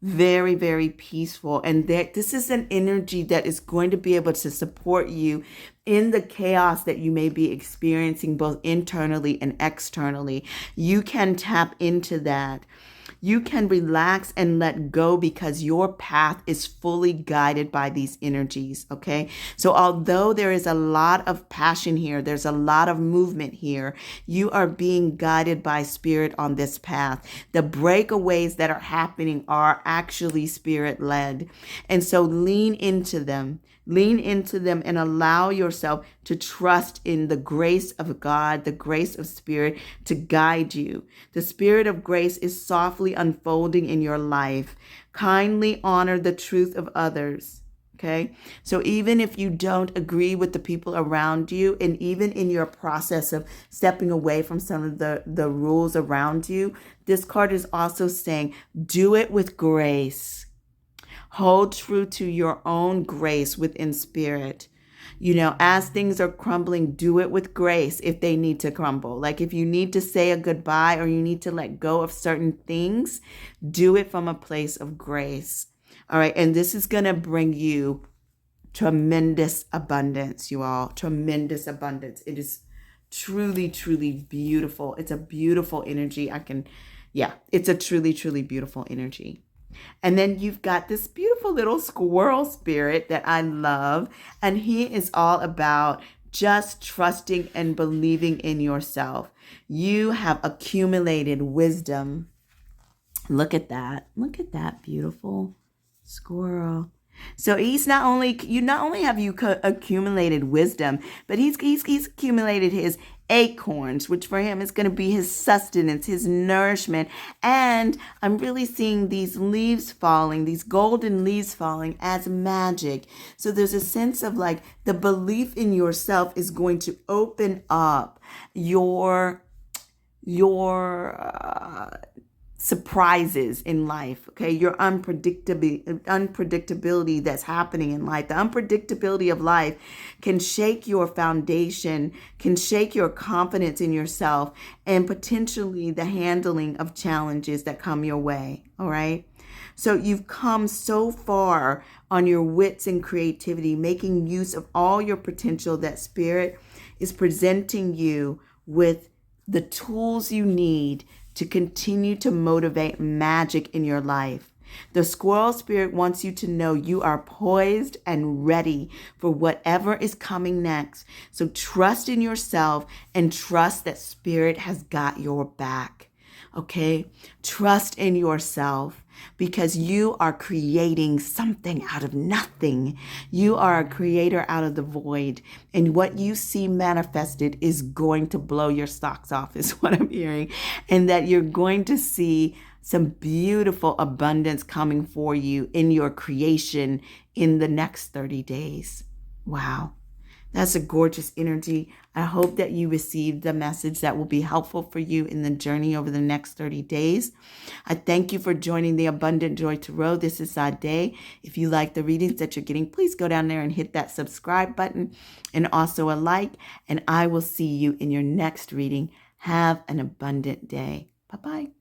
Very, very peaceful. And this is an energy that is going to be able to support you in the chaos that you may be experiencing both internally and externally. You can tap into that. You can relax and let go because your path is fully guided by these energies, okay? So although there is a lot of passion here, there's a lot of movement here, you are being guided by Spirit on this path. The breakaways that are happening are actually Spirit-led. And so lean into them. Lean into them and allow yourself to trust in the grace of God, the grace of Spirit to guide you. The Spirit of grace is softly unfolding in your life. Kindly honor the truth of others. Okay. So even if you don't agree with the people around you, and even in your process of stepping away from some of the rules around you, this card is also saying, do it with grace. Hold true to your own grace within Spirit. You know, as things are crumbling, do it with grace if they need to crumble. Like if you need to say a goodbye or you need to let go of certain things, do it from a place of grace. All right. And this is going to bring you tremendous abundance, you all. Tremendous abundance. It is truly, truly beautiful. It's a beautiful energy. It's a truly, truly beautiful energy. And then you've got this beautiful little squirrel spirit that I love. And he is all about just trusting and believing in yourself. You have accumulated wisdom. Look at that. Look at that beautiful squirrel. So not only have you accumulated wisdom, but he's accumulated his acorns, which for him is going to be his sustenance, his nourishment. And I'm really seeing these leaves falling, these golden leaves falling as magic. So there's a sense of like the belief in yourself is going to open up your surprises in life, okay? Your unpredictability that's happening in life. The unpredictability of life can shake your foundation, can shake your confidence in yourself, and potentially the handling of challenges that come your way, all right? So you've come so far on your wits and creativity, making use of all your potential that Spirit is presenting you with the tools you need to continue to motivate magic in your life. The squirrel spirit wants you to know you are poised and ready for whatever is coming next. So trust in yourself and trust that Spirit has got your back. Okay? Trust in yourself because you are creating something out of nothing. You are a creator out of the void. And what you see manifested is going to blow your socks off, is what I'm hearing. And that you're going to see some beautiful abundance coming for you in your creation in the next 30 days. Wow. That's a gorgeous energy. I hope that you received the message that will be helpful for you in the journey over the next 30 days. I thank you for joining the Abundant Joy Tarot. This is Ade. If you like the readings that you're getting, please go down there and hit that subscribe button and also a like. And I will see you in your next reading. Have an abundant day. Bye-bye.